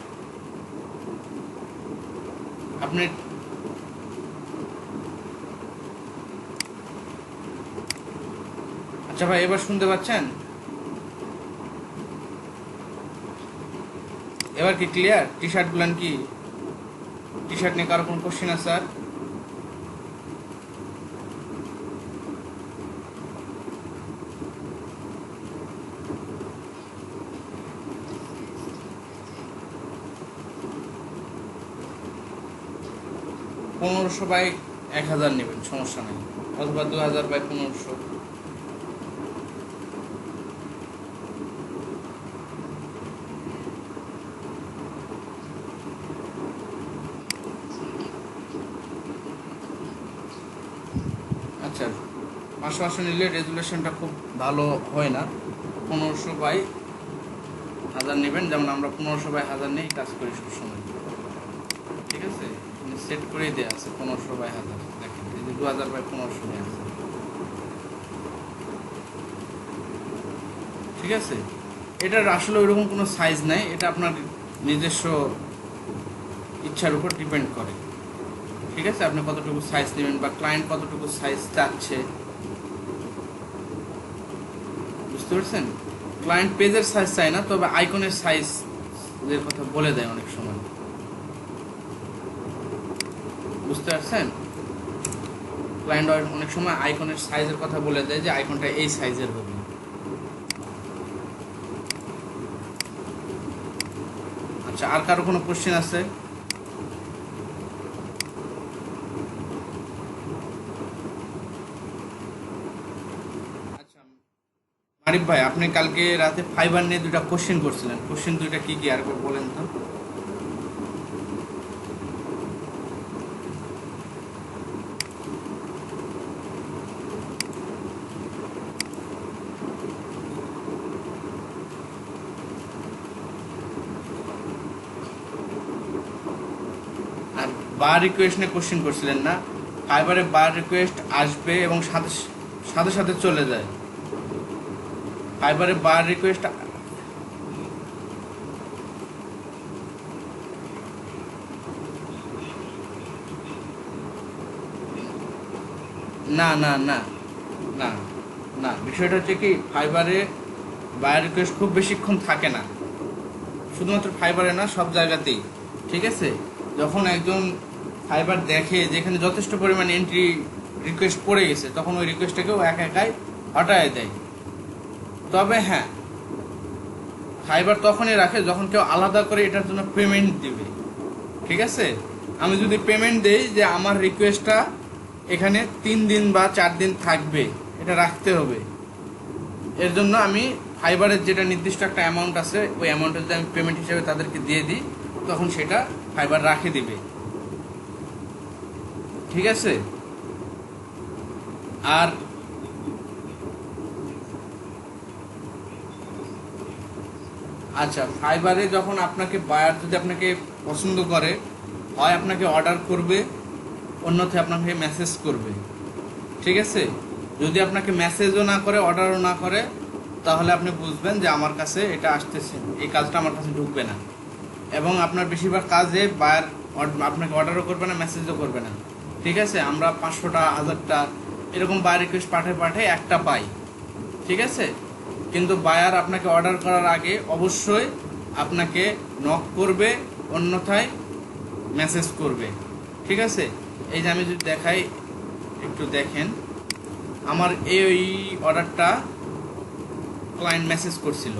Speaker 1: আপনি আচ্ছা ভাই, এবার শুনতে পাচ্ছেন? এবার কি ক্লিয়ার? টি শার্টগুলো কি, টি শার্ট নিয়ে কারো কোনো কোশ্চেন আছে স্যার? পনেরোশো বাই 1000 নেবেন, সমস্যা নেই, অথবা 2000 বাই 1500। আচ্ছা, 500 নিলে রেজুলেশনটা খুব ভালো হয় না, 1500 বাই 1000 নেবেন। যেমন আমরা 1500 বাই 1000 নিয়েই কাজ করি সবসময়, ঠিক আছে। সেট করেই দেওয়া আছে 1500 বাই 1000, দেখেন এই যে 2000 বাই 1500 নিয়ে আছে, ঠিক আছে। এটার আসলে ওইরকম কোনো সাইজ নাই, এটা আপনার নিজস্ব ইচ্ছার উপর ডিপেন্ড করে, ঠিক আছে। আপনি কতটুকু সাইজ নেবেন বা ক্লায়েন্ট কতটুকু সাইজ চাচ্ছে, বুঝতে পারছেন? ক্লায়েন্ট পেজের সাইজ চাই না, তবে আইকনের সাইজ এর কথা বলে দেয় অনেক সময়, বুঝতে পারছেন? ক্লায়েন্ট অনেক সময় আইকনের সাইজের কথা বলে দেয় যে আইকনটা এই সাইজের হবে। আচ্ছা, আর কারো কোনো কোশ্চেন আছে? আচ্ছা আরিফ ভাই, আপনি কালকে রাতে ফাইবার নিয়ে 2টা কোশ্চেন করছিলেন, কোশ্চেন 2টা কি কি আর বলেন তো? বার রিকোয়েস্ট নিয়ে কোশ্চেন করছিলেন না? ফাইবারে বার রিকোয়েস্ট আসবে এবং সাথে সাথে সাথে চলে যায়। ফাইবারে বার রিকোয়েস্ট না না না না না, বিষয়টা হচ্ছে কি, ফাইবারে বার রিকোয়েস্ট খুব বেশিক্ষণ থাকে না, শুধুমাত্র ফাইবারে না, সব জায়গাতেই। ঠিক আছে, যখন একজন ফাইবার দেখে যেখানে যথেষ্ট পরিমাণে এন্ট্রি রিকোয়েস্ট পড়ে গেছে, তখন ওই রিকোয়েস্টটাকেও একাই হটায় দেয়। তবে হ্যাঁ, ফাইবার তখনই রাখে যখন কেউ আলাদা করে এটার জন্য পেমেন্ট দিবে। ঠিক আছে, আমি যদি পেমেন্ট দেই যে আমার রিকোয়েস্টটা এখানে 3 দিন বা 4 দিন থাকবে, এটা রাখতে হবে, এর জন্য আমি ফাইবারের যেটা নির্দিষ্ট একটা অ্যামাউন্ট আছে, ওই অ্যামাউন্টটা যদি আমি পেমেন্ট হিসেবে তাদেরকে দিয়ে দিই, তখন সেটা ফাইবার রাখে দিবে। ঠিক আছে, আর আচ্ছা, ফাইবারে যখন আপনাকে বায়ার যদি আপনাকে পছন্দ করে, হয় আপনাকে অর্ডার করবে, অন্যথায় আপনাকে মেসেজ করবে। ঠিক আছে, যদি আপনাকে মেসেজও না করে, অর্ডারও না করে, তাহলে আপনি বুঝবেন যে আমার কাছে এটা আসতেছে, এই কাজটা আমার কাছে ঢুকবে না। এবং আপনার বেশিরভাগ কাজে বায়ার আপনাকে অর্ডারও করবে না, মেসেজও করবে না। ঠিক আছে, আমরা 500টা 1000টা এরকম বায়ার রিকোয়েস্ট পাঠাই একটা পাই। ঠিক আছে, কিন্তু বায়ার আপনাকে অর্ডার করার আগে অবশ্যই আপনাকে নক করবে, অন্যথায় মেসেজ করবে। ঠিক আছে, এই যে আমি যদি দেখাই, একটু দেখেন, আমার এই অর্ডারটা ক্লায়েন্ট মেসেজ করছিল।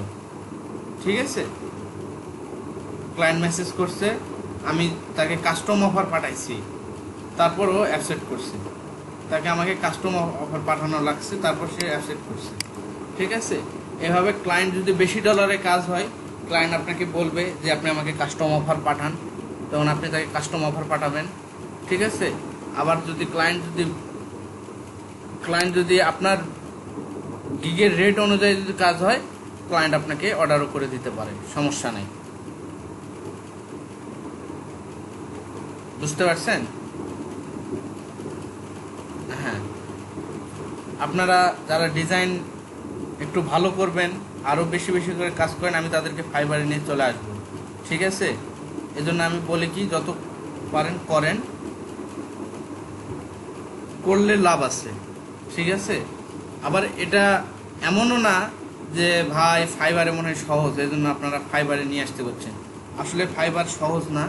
Speaker 1: ঠিক আছে, ক্লায়েন্ট মেসেজ করছে, আমি তাকে কাস্টম অফার পাঠাইছি, তারপরও অ্যাকসেপ্ট করছে। তাকে আমাকে কাস্টম অফার পাঠানো লাগছে, তারপর সে অ্যাকসেপ্ট করছে। ঠিক আছে, এভাবে ক্লায়েন্ট যদি বেশি ডলারে কাজ হয়, ক্লায়েন্ট আপনাকে বলবে যে আপনি আমাকে কাস্টম অফার পাঠান, তখন আপনি তাকে কাস্টম অফার পাঠাবেন। ঠিক আছে, আবার যদি ক্লায়েন্ট যদি আপনার গিগের রেট অনুযায়ী যদি কাজ হয়, ক্লায়েন্ট আপনাকে অর্ডারও করে দিতে পারে, সমস্যা নেই। বুঝতে পারছেন? হ্যাঁ, আপনারা যারা ডিজাইন একটু ভালো করবেন, আরও বেশি বেশি করে কাজ করেন, আমি তাদেরকে ফাইবারে নিয়ে চলে আসবো। ঠিক আছে, এজন্য আমি বলি কি, যত পারেন করেন, করলে লাভ আছে। ঠিক আছে, আবার এটা এমনও না যে ভাই ফাইবারে মনে হয় সহজ, এই জন্য আপনারা ফাইবারে নিয়ে আসতে করছেন। আসলে ফাইবার সহজ না,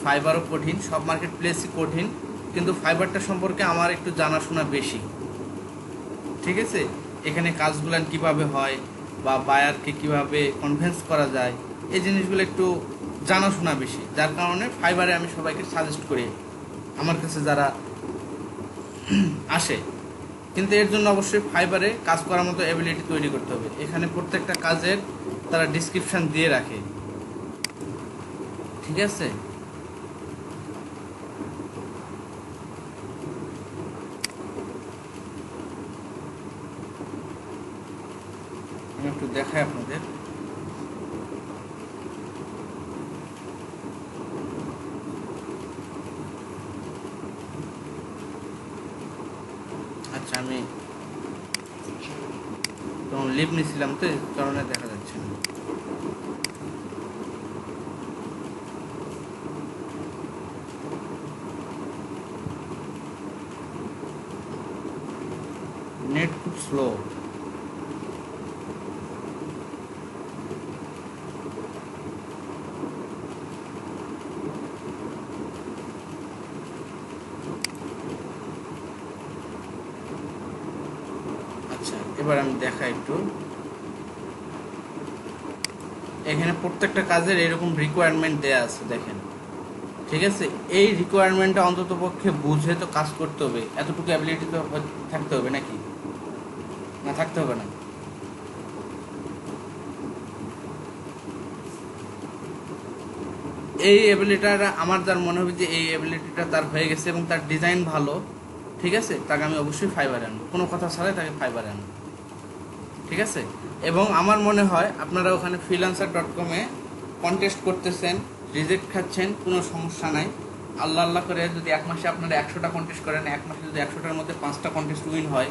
Speaker 1: ফাইবারও কঠিন, সব মার্কেট প্লেসই কঠিন, কিন্তু ফাইবারটা সম্পর্কে আমার একটু জানাশোনা বেশি। ঠিক আছে, এখানে কাজগুলো কিভাবে হয় বা বায়ারকে কিভাবে কনভিন্স করা যায়, এই জিনিসগুলো একটু জানাশোনা বেশি, যার কারণে ফাইবারে আমি সবাইকে সাজেস্ট করি আমার কাছে যারা আসে। কিন্তু এর জন্য অবশ্যই ফাইবারে কাজ করার মতো অ্যাবিলিটি তৈরি করতে হবে। এখানে প্রত্যেকটা কাজের তারা ডিসক্রিপশন দিয়ে রাখে। ঠিক আছে, আমি একটু দেখাই আপনাদের। আচ্ছা, আমি তখন লিভ নিয়েছিলাম, তো এই কারণে দেখা যাচ্ছে না। নেট খুব স্লো। আচ্ছা, এবার আমি দেখাই একটু। এখানে প্রত্যেকটা কাজের এরকম রিকোয়ারমেন্ট দেয়া আছে, দেখেন। ঠিক আছে, এই রিকোয়ারমেন্টটা অন্তত পক্ষে বুঝে তো কাজ করতে হবে, এতটুকু অ্যাবিলিটি তো থাকতে হবে, নাকি না? থাকতে হবে না? এই অ্যাবিলিটিটা আমার যার মনে হবে যে এই অ্যাবিলিটিটা তার হয়ে গেছে এবং তার ডিজাইন ভালো, ঠিক আছে, তাকে আমি অবশ্যই ফাইবারে আনবো, কোনো কথা ছাড়াই তাকে ফাইবারে আনবো। ঠিক আছে, এবং আমার মনে হয় আপনারা ওখানে freelancer.com-এ কন্টেস্ট করতেছেন, রিজেক্ট খাচ্ছেন, কোনো সমস্যা নাই।
Speaker 2: আল্লাহ আল্লাহ করে যদি এক মাসে আপনারা 100টা কন্টেস্ট করেন, এক মাসে যদি 100টার মধ্যে 5টা কন্টেস্ট উইন হয়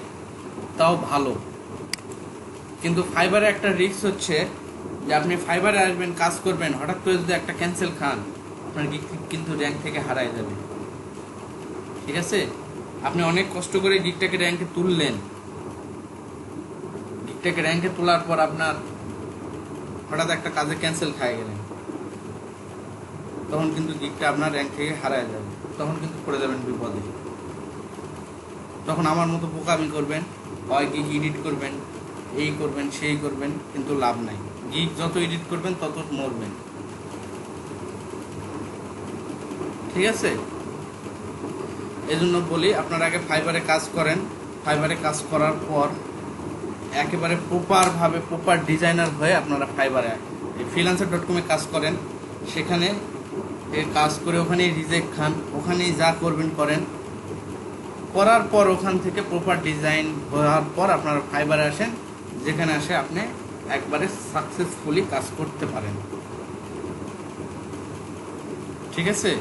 Speaker 2: তাও ভালো। কিন্তু ফাইবারে একটা রিস্ক হচ্ছে যে আপনি ফাইবারে আসবেন, কাজ করবেন, হঠাৎ করে যদি একটা ক্যান্সেল খান, আপনার গিগ কিন্তু র্যাঙ্ক থেকে হারায় যাবে। ঠিক আছে, আপনি অনেক কষ্ট করে গিগটাকে র্যাঙ্কে তুললেন, গিগটাকে র্যাঙ্কে তোলার পর আপনার হঠাৎ একটা কাজে ক্যান্সেল খাই গেলেন, তখন কিন্তু গিগটা আপনার র্যাঙ্ক থেকে হারায় যাবে, তখন কিন্তু পড়ে যাবেন বিপদে। তখন আমার মতো বোকামি করবেন, হয় গিগ এডিট করবেন, এই করবেন সেই করবেন, কিন্তু লাভ নাই। গিগ যত এডিট করবেন তত মরবেন। ঠিক আছে, এই জন্য বলি আপনারা আগে ফাইবারে কাজ করেন। ফাইবারে কাজ করার পর একেবারে প্রপারভাবে প্রপার ডিজাইনার হয়ে আপনারা ফাইবারে freelancer.com-এ কাজ করেন। সেখানে কাজ করে ওখানেই রিজেক্ট খান, ওখানেই যা করবেন করেন, করার পর ওখান থেকে প্রপার ডিজাইন হওয়ার পর আপনারা ফাইবারে আসেন, যেখানে আসে আপনি একবারে সাকসেসফুলি কাজ করতে পারেন। ঠিক আছে,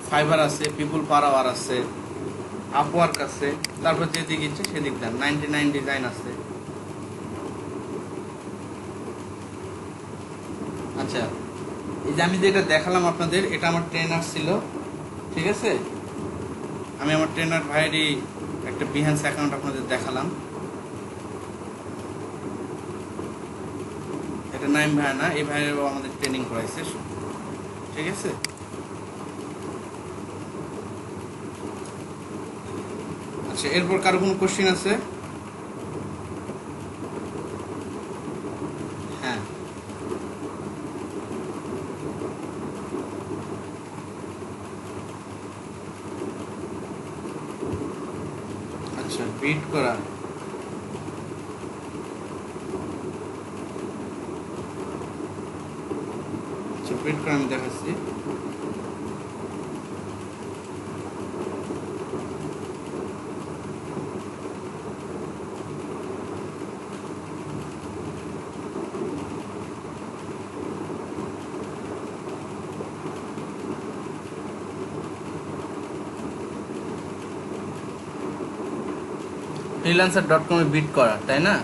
Speaker 2: ফাইবার আছে, পিপুল পার আওয়ার আছে, আপওয়ার্ক আছে, তারপর যেদিক ইচ্ছে সেদিক দেন, 99 ডিজাইন আছে। আচ্ছা, এই যে আমি যেটা দেখালাম আপনাদের, এটা আমার ট্রেনার ছিল। ঠিক আছে, আমি আমার ট্রেনার ভাইয়েরই একটা বিহান্স অ্যাকাউন্ট আপনাদের দেখালাম। এটা নাইম ভাই না, এই ভাইয়েরও আমাদের ট্রেনিং করাইছে। ঠিক আছে, আচ্ছা, এরপর কারো কোনো কোশ্চেন আছে? হ্যাঁ, আচ্ছা, বিট করা। আচ্ছা, বিট করা আমি দেখাচ্ছি। freelancer.com-এ বিট করা, তাই না?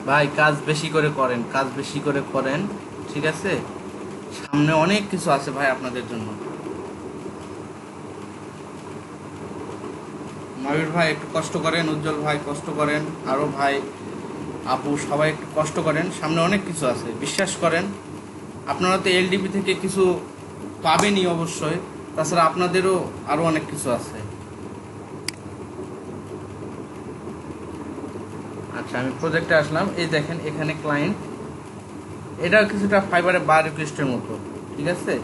Speaker 2: ভাই কাজ বেশি করে করেন, কাজ বেশি করে করেন। ঠিক আছে, সামনে অনেক কিছু আছে ভাই আপনাদের জন্য। ময়ূর ভাই একটু কষ্ট করেন, উজ্জ্বল ভাই কষ্ট করেন, আরো ভাই আপু সবাই একটু কষ্ট করেন, সামনে অনেক কিছু আছে, বিশ্বাস করেন। আপনারা তো এলডিপি থেকে কিছু পাবেনই অবশ্যই, তাছাড়া আপনাদেরও আরো অনেক কিছু আছে। আচ্ছা, আমি প্রজেক্টে আসলাম, এই দেখেন এখানে ক্লায়েন্ট, এটা কিছুটা ফাইবারে বার রিকোয়েস্টের মতো। ঠিক আছে,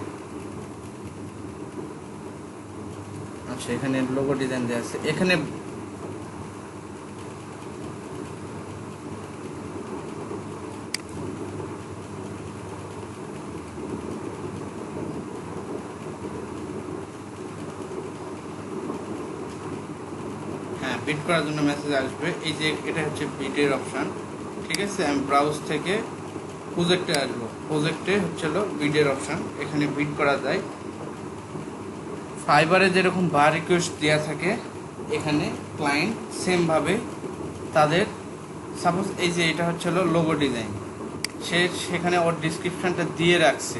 Speaker 2: আচ্ছা, এখানে লোগো ডিজাইন দেওয়া আছে, এখানে বিট করার জন্য মেসেজ আসবে। এই যে এটা হচ্ছে বিটের অপশান। ঠিক আছে, আমি ব্রাউজ থেকে প্রজেক্টে আসবো, প্রজেক্টে হচ্ছিল বিটের অপশান, এখানে বিট করা যায়। ফাইবারে যেরকম বার রিকোয়েস্ট দেওয়া থাকে, এখানে ক্লায়েন্ট সেমভাবে তাদের, সাপোজ এই যে এটা হচ্ছিল লোগো ডিজাইন, সেখানে ওর ডিসক্রিপশানটা দিয়ে রাখছে।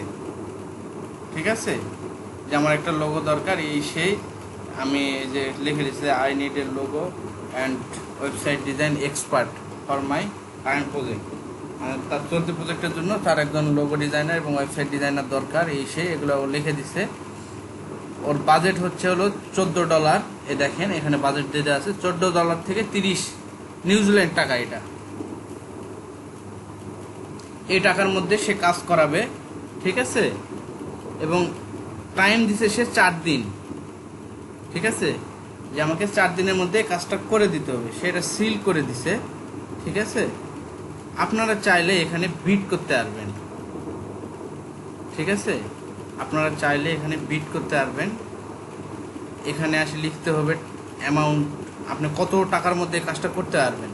Speaker 2: ঠিক আছে, যে আমার একটা লোগো দরকার, এই সেই আমি যে লিখে দিচ্ছি, I need a logo and website design expert for my current project. তার চলতি প্রজেক্টের জন্য তার একজন লোগো ডিজাইনার এবং ওয়েবসাইট ডিজাইনার দরকার, এই সেই এগুলো ও লিখে দিচ্ছে। ওর বাজেট হচ্ছে হলো $14। এ দেখেন এখানে বাজেট দিয়ে দেওয়া আছে $14 থেকে 30 নিউজিল্যান্ড টাকা। এটা এই টাকার মধ্যে সে কাজ করাবে। ঠিক আছে, এবং টাইম দিছে সে 4 দিন। ঠিক আছে, যে আমাকে 4 দিনের মধ্যে কাজটা করে দিতে হবে, সেটা সিল করে দিছে। ঠিক আছে, আপনারা চাইলে এখানে বিট করতে পারবেন। ঠিক আছে, আপনারা চাইলে এখানে বিট করতে পারবেন। এখানে আসে লিখতে হবে অ্যামাউন্ট, আপনি কত টাকার মধ্যে কাজটা করতে পারবেন।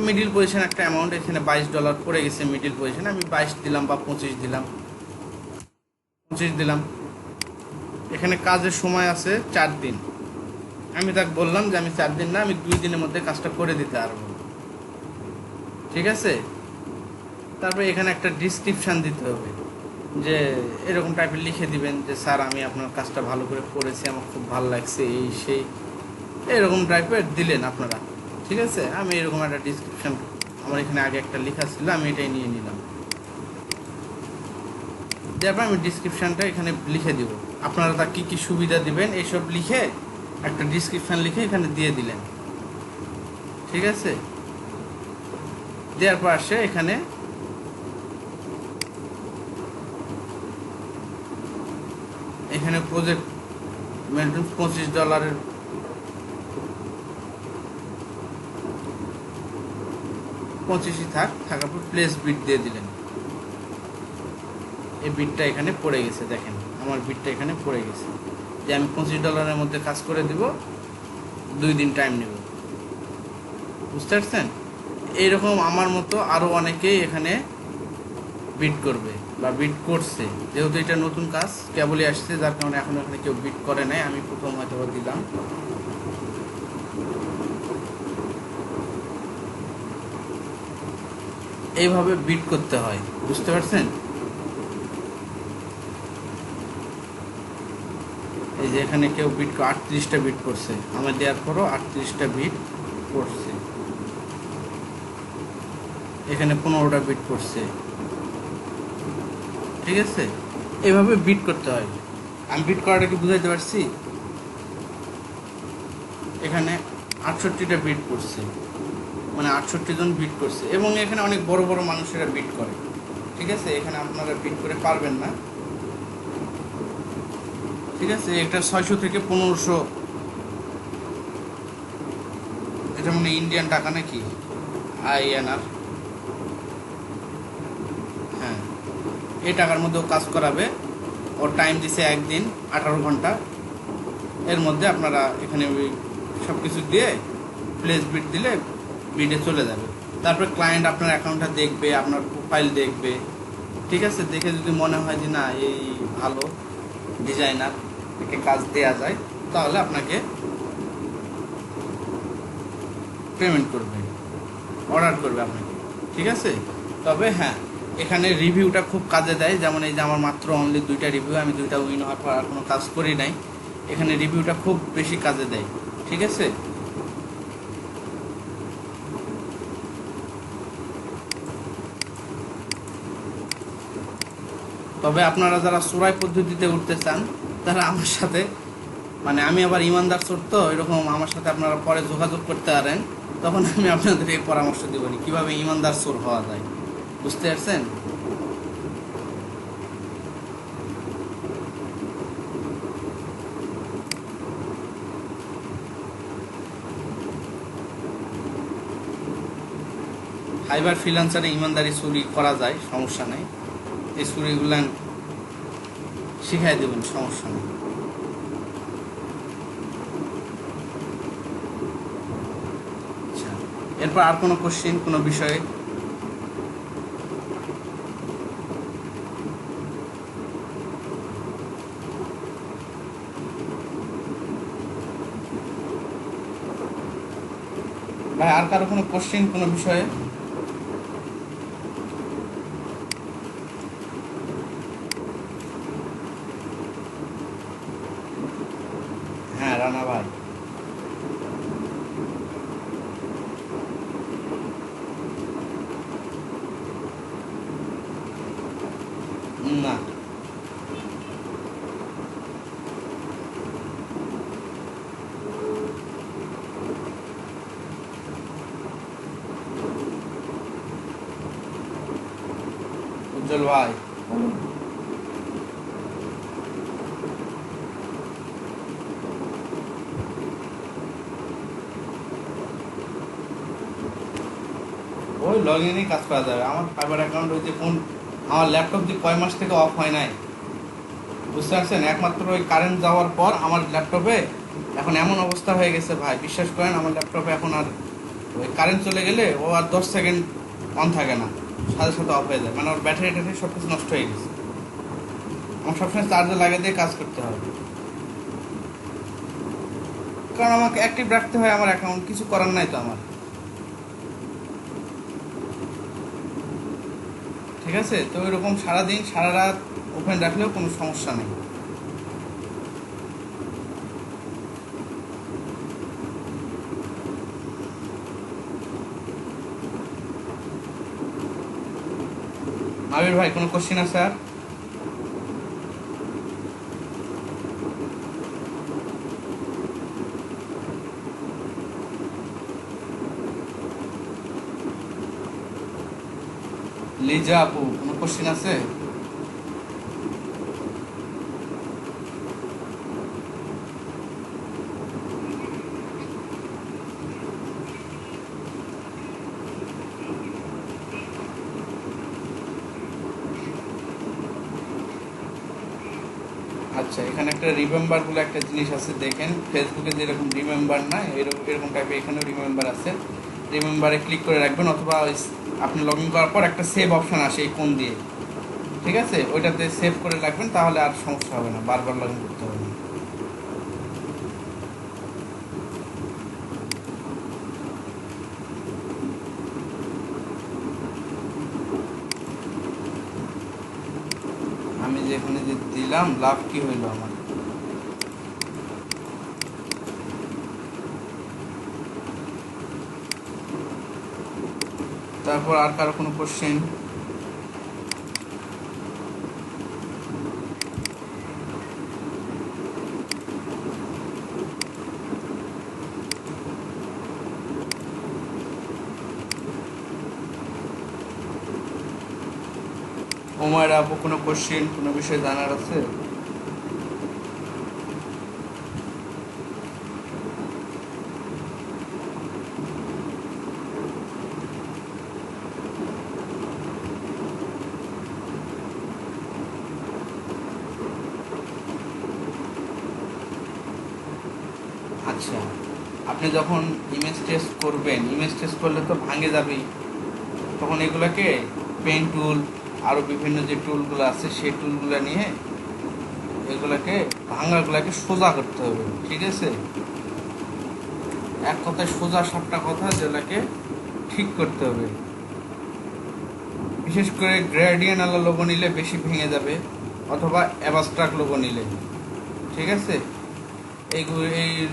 Speaker 2: মিডিল পজিশন একটা অ্যামাউন্ট এখানে $22 পড়ে গেছে মিডিল পজিশন, আমি 22 দিলাম বা 25 দিলাম, 25 দিলাম। এখানে কাজের সময় আছে 4 দিন। আমি তাকে বললাম যে আমি 4 দিন না, আমি 2 দিনের মধ্যে কাজটা করে দিতে পারবো, ঠিক আছে। তারপরে এখানে একটা ডিসক্রিপশান দিতে হবে, যে এরকম টাইপের লিখে দিবেন যে স্যার আমি আপনার কাজটা ভালো করে করেছি, আমার খুব ভালো লাগছে, এই সেই এরকম টাইপের দিলেন আপনারা, ঠিক আছে। আমি এরকম একটা ডিসক্রিপশান, আমার এখানে আগে একটা লেখা ছিল, আমি এটাই নিয়ে নিলাম। তারপর আমি ডিসক্রিপশানটা এখানে লিখে দিব, আপনারা তা কী কী সুবিধা দিবেন এইসব লিখে একটা ডিসক্রিপশান লিখে এখানে দিয়ে দিলেন, ঠিক আছে। দেওয়ার পর আসে এখানে প্রজেক্ট মেনটেন্স $25 25ই থাকার পর প্লেস বিট দিয়ে দিলেন। এই বিটটা এখানে পড়ে গেছে, দেখেন আমার বিটটা এখানে পড়ে গেছে যে আমি $25 মধ্যে কাজ করে দিব, 2 দিন টাইম নেব, বুঝতে পারছেন। এইরকম আমার মতো আরও অনেকেই এখানে বিট করবে বা বিট করছে, যেহেতু এটা নতুন কাজ কেবলই আসছে, যার কারণে এখন এখানে কেউ বিট করে নাই, আমি প্রথম হয়তো দিলাম। এইভাবে বিট করতে হয়, বুঝতে পারছেন। এই যে এখানে কেউ বিট 38টা বিট করছে, আমার দেওয়ার পরও 38টা বিট করছে, এখানে 15টা বিট করছে, ঠিক আছে। এইভাবে বিট করতে হয়। আমি বিট করাটা কি বুঝাইতে পারছি? এখানে 68টা বিট করছে, মানে 68 জন বিট করছে, এবং এখানে অনেক বড় বড় মানুষেরা বিট করে, ঠিক আছে। এখানে আপনারা বিট করে পারবেন না, ঠিক আছে। এটা 600 থেকে 1500, এটা মানে ইন্ডিয়ান টাকা নাকি INR, হ্যাঁ এই টাকার মধ্যেও কাজ করাবে। ওর টাইম দিছে 1 দিন 18 ঘন্টা, এর মধ্যে আপনারা এখানে সব কিছু দিয়ে প্লেস বিট দিলে বিটে চলে যাবে। তারপরে ক্লায়েন্ট আপনার অ্যাকাউন্টটা দেখবে, আপনার প্রোফাইল দেখবে, ঠিক আছে। দেখে যদি মনে হয় যে না এই ভালো ডিজাইনার, একে কাজ দেওয়া যায়, তাহলে আপনাকে পেমেন্ট করবে, অর্ডার করবে আপনাকে, ঠিক আছে। তবে হ্যাঁ, এখানে রিভিউটা খুব কাজে দেয়। যেমন এই যে আমার মাত্র অনলি 2টা রিভিউ, আমি 2টা উইন হওয়ার পর আর কোনো কাজ করি নাই, এখানে রিভিউটা খুব বেশি কাজে দেয়, ঠিক আছে। তবে আপনারা যারা চোরাই পদ্ধতিতে উঠতে চান, তারা আমার সাথে, মানে আমি আবার ইমানদার চোর, তো এরকম আমার সাথে আপনারা পরে যোগাযোগ করতে পারেন, তখন আমি আপনাদের এই পরামর্শ দেবনি কীভাবে ইমানদার চোর হওয়া যায়, বুঝতে পারছেন। ফাইবার ফ্রিল্যান্সারে ইমানদারি চুরি করা যায়, সমস্যা নেই, এই চুরিগুলো শিখাই দেবেন, সমস্যা নেই। আচ্ছা, এরপর আর কোনো কোশ্চেন, কোনো বিষয়ে? ভাই আর কারো কোনো কোশ্চেন, কোনো বিষয়ে? হ্যাঁ রানা ভাই, না উজ্জ্বল ভাই, ওই লগ ইনেই কাজ করা যাবে। আমার ফাইবার অ্যাকাউন্ট ওই যে ফোন, আমার ল্যাপটপ দিয়ে কয় মাস থেকে অফ হয় নাই, বুঝতে পারছেন। একমাত্র ওই কারেন্ট যাওয়ার পর আমার ল্যাপটপে এখন এমন অবস্থা হয়ে গেছে ভাই, বিশ্বাস করেন আমার ল্যাপটপে এখন আর ওই কারেন্ট চলে গেলে ও আর 10 সেকেন্ড অন থাকে না, সাথে সাথে অফ হয়ে যায়, মানে ওর ব্যাটারি ট্যাটারি সব কিছু নষ্ট হয়ে গেছে। আমার সবসময় চার্জে লাগিয়ে দিয়ে কাজ করতে হবে, কারণ আমাকে অ্যাক্টিভ রাখতে হয় আমার অ্যাকাউন্ট, কিছু করার নাই তো আমার। ঠিক আছে, তো ওইরকম সারাদিন সারা রাত ওপেন রাখলেও কোনো সমস্যা নেই। আবির ভাই কোনো কোশ্চেন আছে আর? লিজা আপু কোনো কোশ্চেন আছে? আচ্ছা, এখানে একটা রিমেম্বার বলে একটা জিনিস আছে, দেখেন ফেসবুকে যেরকম রিমেম্বার না, এরকম টাইপের এখানেও রিমেম্বার আছে। রিমেম্বারে ক্লিক করে রাখবেন, অথবা আপনি লগ ইন করার পর একটা সেভ অপশান আসে এই কোণ দিয়ে, ঠিক আছে, ওইটাতে সেভ করে রাখবেন, তাহলে আর সমস্যা হবে না, বারবার লগ ইন করতে হবে না। আমি যেখানে যে দিলাম লাভ কি হইলো আমার? তারপর আর কারো কোনো কোশ্চেন? ওমায়ের আপু কোনো কোশ্চেন, কোনো বিষয় জানার আছে? আচ্ছা, আপনি যখন ইমেজ টেস্ট করবেন, ইমেজ টেস্ট করলে তো ভাঙে যাবেই, তখন এগুলোকে পেন টুল আরও বিভিন্ন যে টুলগুলো আছে সেই টুলগুলো নিয়ে এগুলোকে ভাঙাগুলোকে সোজা করতে হবে, ঠিক আছে, এক কথায় সোজা সাপটা কথা, যেগুলোকে ঠিক করতে হবে। বিশেষ করে গ্রেডিয়েন্ট আলা লোগো নিলে বেশি ভেঙে যাবে, অথবা অ্যাবাস্ট্রাক্ট লোগো নিলে, ঠিক আছে, এই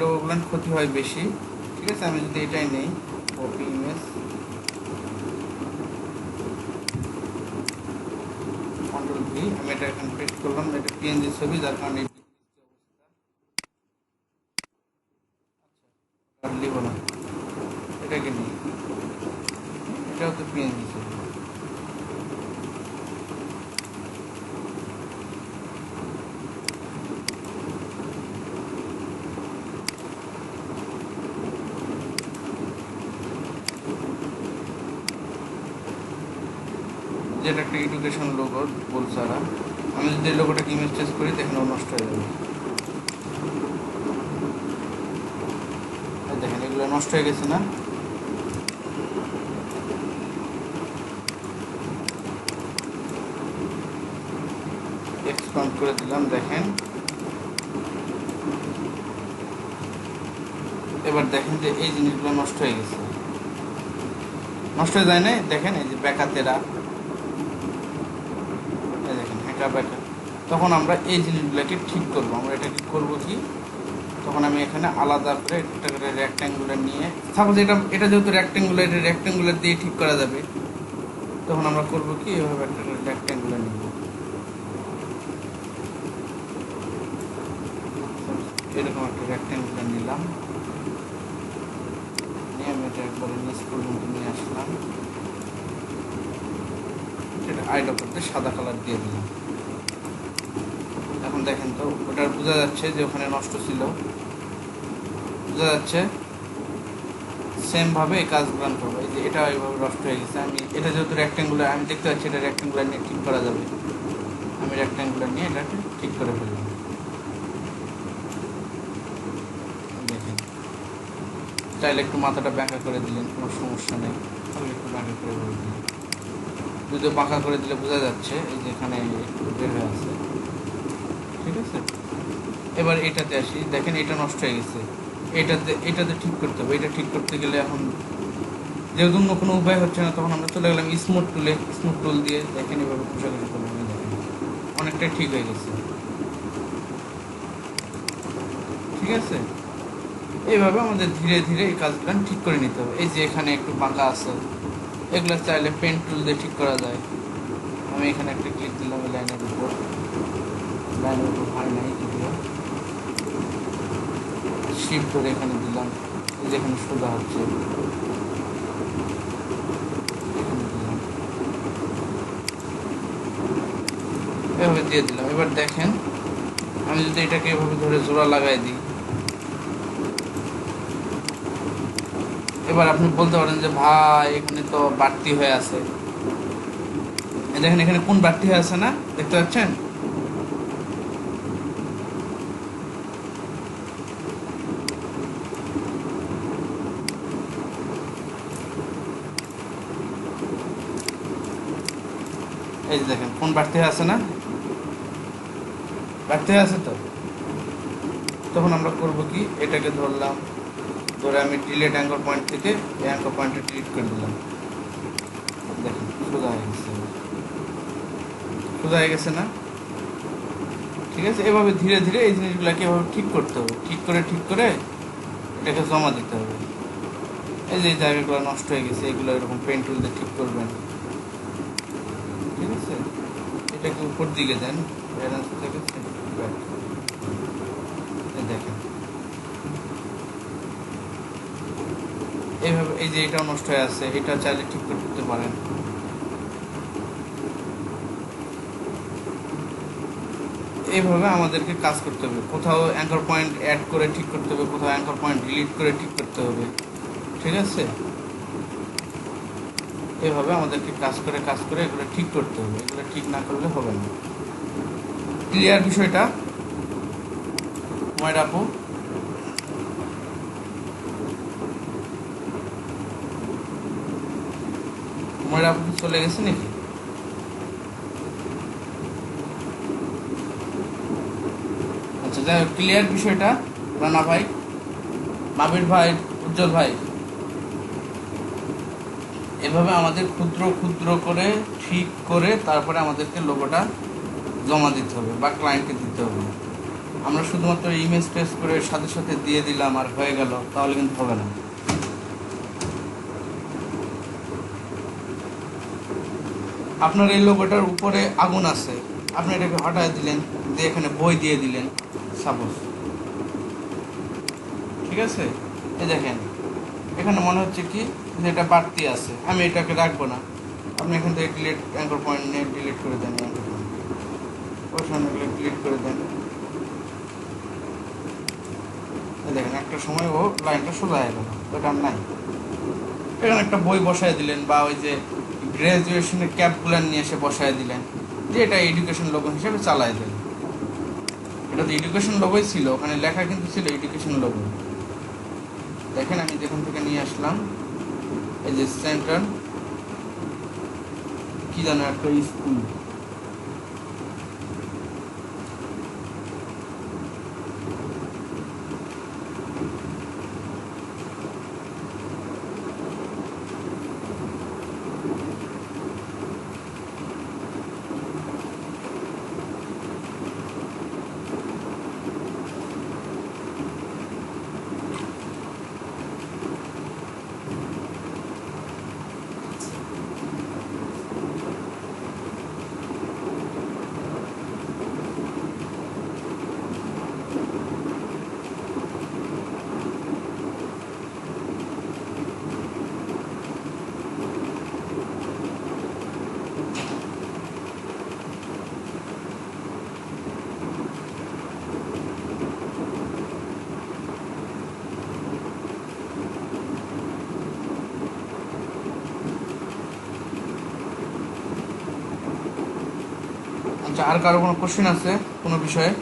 Speaker 2: লোগোগুলোর ক্ষতি হয় বেশি। ঠিক আছে, আমি যদি এটাই নেই, কপি ইমেজ, কন্ট্রোল ভি, আমি এটা এখানে পেস্ট করলাম, এটা পিএনজি ছবি, যার কারণে আর লিখব না, এটাকে নিই, এটাও তো পিএনজি ছবি। যেটা একটা এডুকেশন লোগো বলছে, আমি যদি লোগোটাকে ইমেজ টেস্ট করি দেখেন ও নষ্ট হয়ে যাবে, দেখেন এগুলো নষ্ট হয়ে গেছে না? এক্সপান্ড করে দিলাম, দেখেন এবার দেখেন যে এই জিনিসগুলো নষ্ট হয়ে গেছে, নষ্ট হয়ে যায় না? দেখেন এই যে ব্যাকাতেরা, দেখেন হ্যাঁকা ব্যাকা, তখন আমরা এই জিনিসগুলোকে ঠিক করবো। আমরা এটাকে করবো কি, তখন আমি এখানে আলাদা করে একটা করে রেক্ট্যাঙ্গুলার নিয়ে, সাপোজ এটা যেহেতু রেক্ট্যাঙ্গুলার, এটা রেক্ট্যাঙ্গুলার দিয়ে ঠিক করা যাবে, তখন আমরা করবো কি, এভাবে একটা করে রেক্ট্যাঙ্গুলার নিব, এরকম একটা রেক্ট্যাঙ্গুলার নিলাম, নিয়ে আমি এটা একবারে নিচ পর্যন্ত নিয়ে আসলাম, এটা আইডা করতে সাদা কালার দিয়ে দিলাম। এখন দেখেন তো ওটা বোঝা যাচ্ছে যে ওখানে নষ্ট ছিল, বোঝা যাচ্ছে। সেম ভাবে এই কাজগুলো করবো, এই যে এটা এইভাবে নষ্ট হয়ে গেছে, আমি এটা যেহেতু রেক্ট্যাঙ্গুলার, আমি দেখতে পাচ্ছি এটা রেক্ট্যাঙ্গুলার নিয়ে ঠিক করা যাবে, আমি রেক্ট্যাঙ্গুলার নিয়ে এটাকে ঠিক করে ফেললাম। দেখেন চাইলে একটু মাথাটা ব্যাঁকা করে দিলেন, কোনো সমস্যা নেই, তাহলে একটু ব্যাঁকা করে দিলেন। যদিও বাঁকা করে দিলে বোঝা যাচ্ছে এই যে এখানে একটু বের হয়ে আছে, ঠিক আছে। এবার এটাতে আসি, দেখেন এটা নষ্ট হয়ে গেছে, এটাতে ঠিক করতে হবে। এটা ঠিক করতে গেলে এখন যেহেতু অন্য কোনো উপায় হচ্ছে না, তখন আমরা চলে গেলাম স্মুথ টুল দিয়ে। দেখেন এভাবে ঘষাঘষি করলাম, দেখেন অনেকটাই ঠিক হয়ে গেছে, ঠিক আছে। এইভাবে আমাদের ধীরে ধীরে এই কাজগুলো ঠিক করে নিতে হবে। এই যে এখানে একটু বাঁকা আছে, এগুলো চাইলে পেন টুল দিয়ে ঠিক করা যায়। আমি এখানে একটা ক্লিক দিলাম এই লাইনের উপর ভাই নাই, যদিও শিফট ধরে এখানে দিলাম, এই যে এখানে সোজা হচ্ছে, এখানে দিলাম, এভাবে দিয়ে দিলাম। এবার দেখেন আমি যদি এটাকে এভাবে ধরে জোড়া লাগাই দিই, এবার আপনি বলতে পারেন যে ভাই এখানে তো বাড়তি হয়ে আছে। দেখেন এখানে কোন বাড়তি হয়ে আছে না, দেখতে পাচ্ছেন? এই যে দেখেন কোন বাড়তি হয়ে আছে না, বাড়তি হয়ে আছে। তো তখন আমরা করব কি, এটাকে ধরলাম, ধরে আমি ডিলিট অ্যাঙ্কর পয়েন্ট থেকে এই অ্যাঙ্কর পয়েন্টটা ডিলিট করে দিলাম। দেখেন সোজা হয়ে গেছে, সোজা হয়ে গেছে না, ঠিক আছে। এভাবে ধীরে ধীরে এই জিনিসগুলোকে এভাবে ঠিক করতে হবে, ঠিক করে এটাকে জমা দিতে হবে। এই যে জায়গাগুলো নষ্ট হয়ে গেছে, এগুলো এরকম পেন টুল দিয়ে ঠিক করবেন, ঠিক আছে। এটাকে উপর দিকে দেন, ব্যালেন্স থেকে দেখেন এইভাবে। এই যে এটাও নষ্ট হয়ে আছে, এটা চাইলে ঠিক করতে পারেন। এইভাবে আমাদেরকে কাজ করতে হবে। কোথাও অ্যাঙ্কর পয়েন্ট অ্যাড করে ঠিক করতে হবে, কোথাও অ্যাঙ্কর পয়েন্ট ডিলিট করে ঠিক করতে হবে, ঠিক আছে। এইভাবে আমাদেরকে কাজ করে এগুলো ঠিক করতে হবে, এগুলো ঠিক না করলে হবে না। ক্লিয়ার বিষয়টা ময়রা আপু? ময়রা আপু চলে গেছে নাকি? আচ্ছা যাই হোক, ক্লিয়ার বিষয়টা? রানা ভাই, মাবির ভাই, উজ্জ্বল ভাই, এভাবে আমাদের ক্ষুদ্র ক্ষুদ্র করে ঠিক করে তারপরে আমাদেরকে লোগোটা জমা দিতে হবে বা ক্লায়েন্টকে দিতে হবে। আমরা শুধুমাত্র ইমেজ পেস্ট করে সাথে সাথে দিয়ে দিলাম আর হয়ে গেল, তাহলে কিন্তু হবে না। আপনার এই লোগোটার উপরে আগুন আছে, আপনি এটাকে হটায় দিলেন, দিয়ে এখানে বই দিয়ে দিলেন সাপোজ, ঠিক আছে। এই দেখেন এখানে মনে হচ্ছে কি যে এটা বাড়তি আছে, আমি এটাকে রাখবো না। আপনি এখান থেকে ডিলিট অ্যাঙ্কর পয়েন্ট নিয়ে ডিলিট করে দেন, অ্যাঙ্কর পয়েন্ট ওই সামনেগুলো ডিলিট করে দেন। দেখেন একটা সময় ও লাইনটা সোজা হয়ে গেল, ওটা নাই। এখানে একটা বই বসায় দিলেন, বা ওই যে গ্র্যাজুয়েশনের ক্যাপগুলো নিয়ে এসে বসায় দিলেন, যে এটা এডুকেশন লোগো হিসেবে চালায় দেন। এটা তো এডুকেশন লোগোই ছিল, ওখানে লেখা কিন্তু ছিল এডুকেশন লোগো। দেখেন আমি যেখান থেকে নিয়ে আসলাম, এই যে সেন্টার কি জানো একটা স্কুল, আচ্ছা আর কারো কোনো কোশ্চেন আছে কোনো বিষয়ে?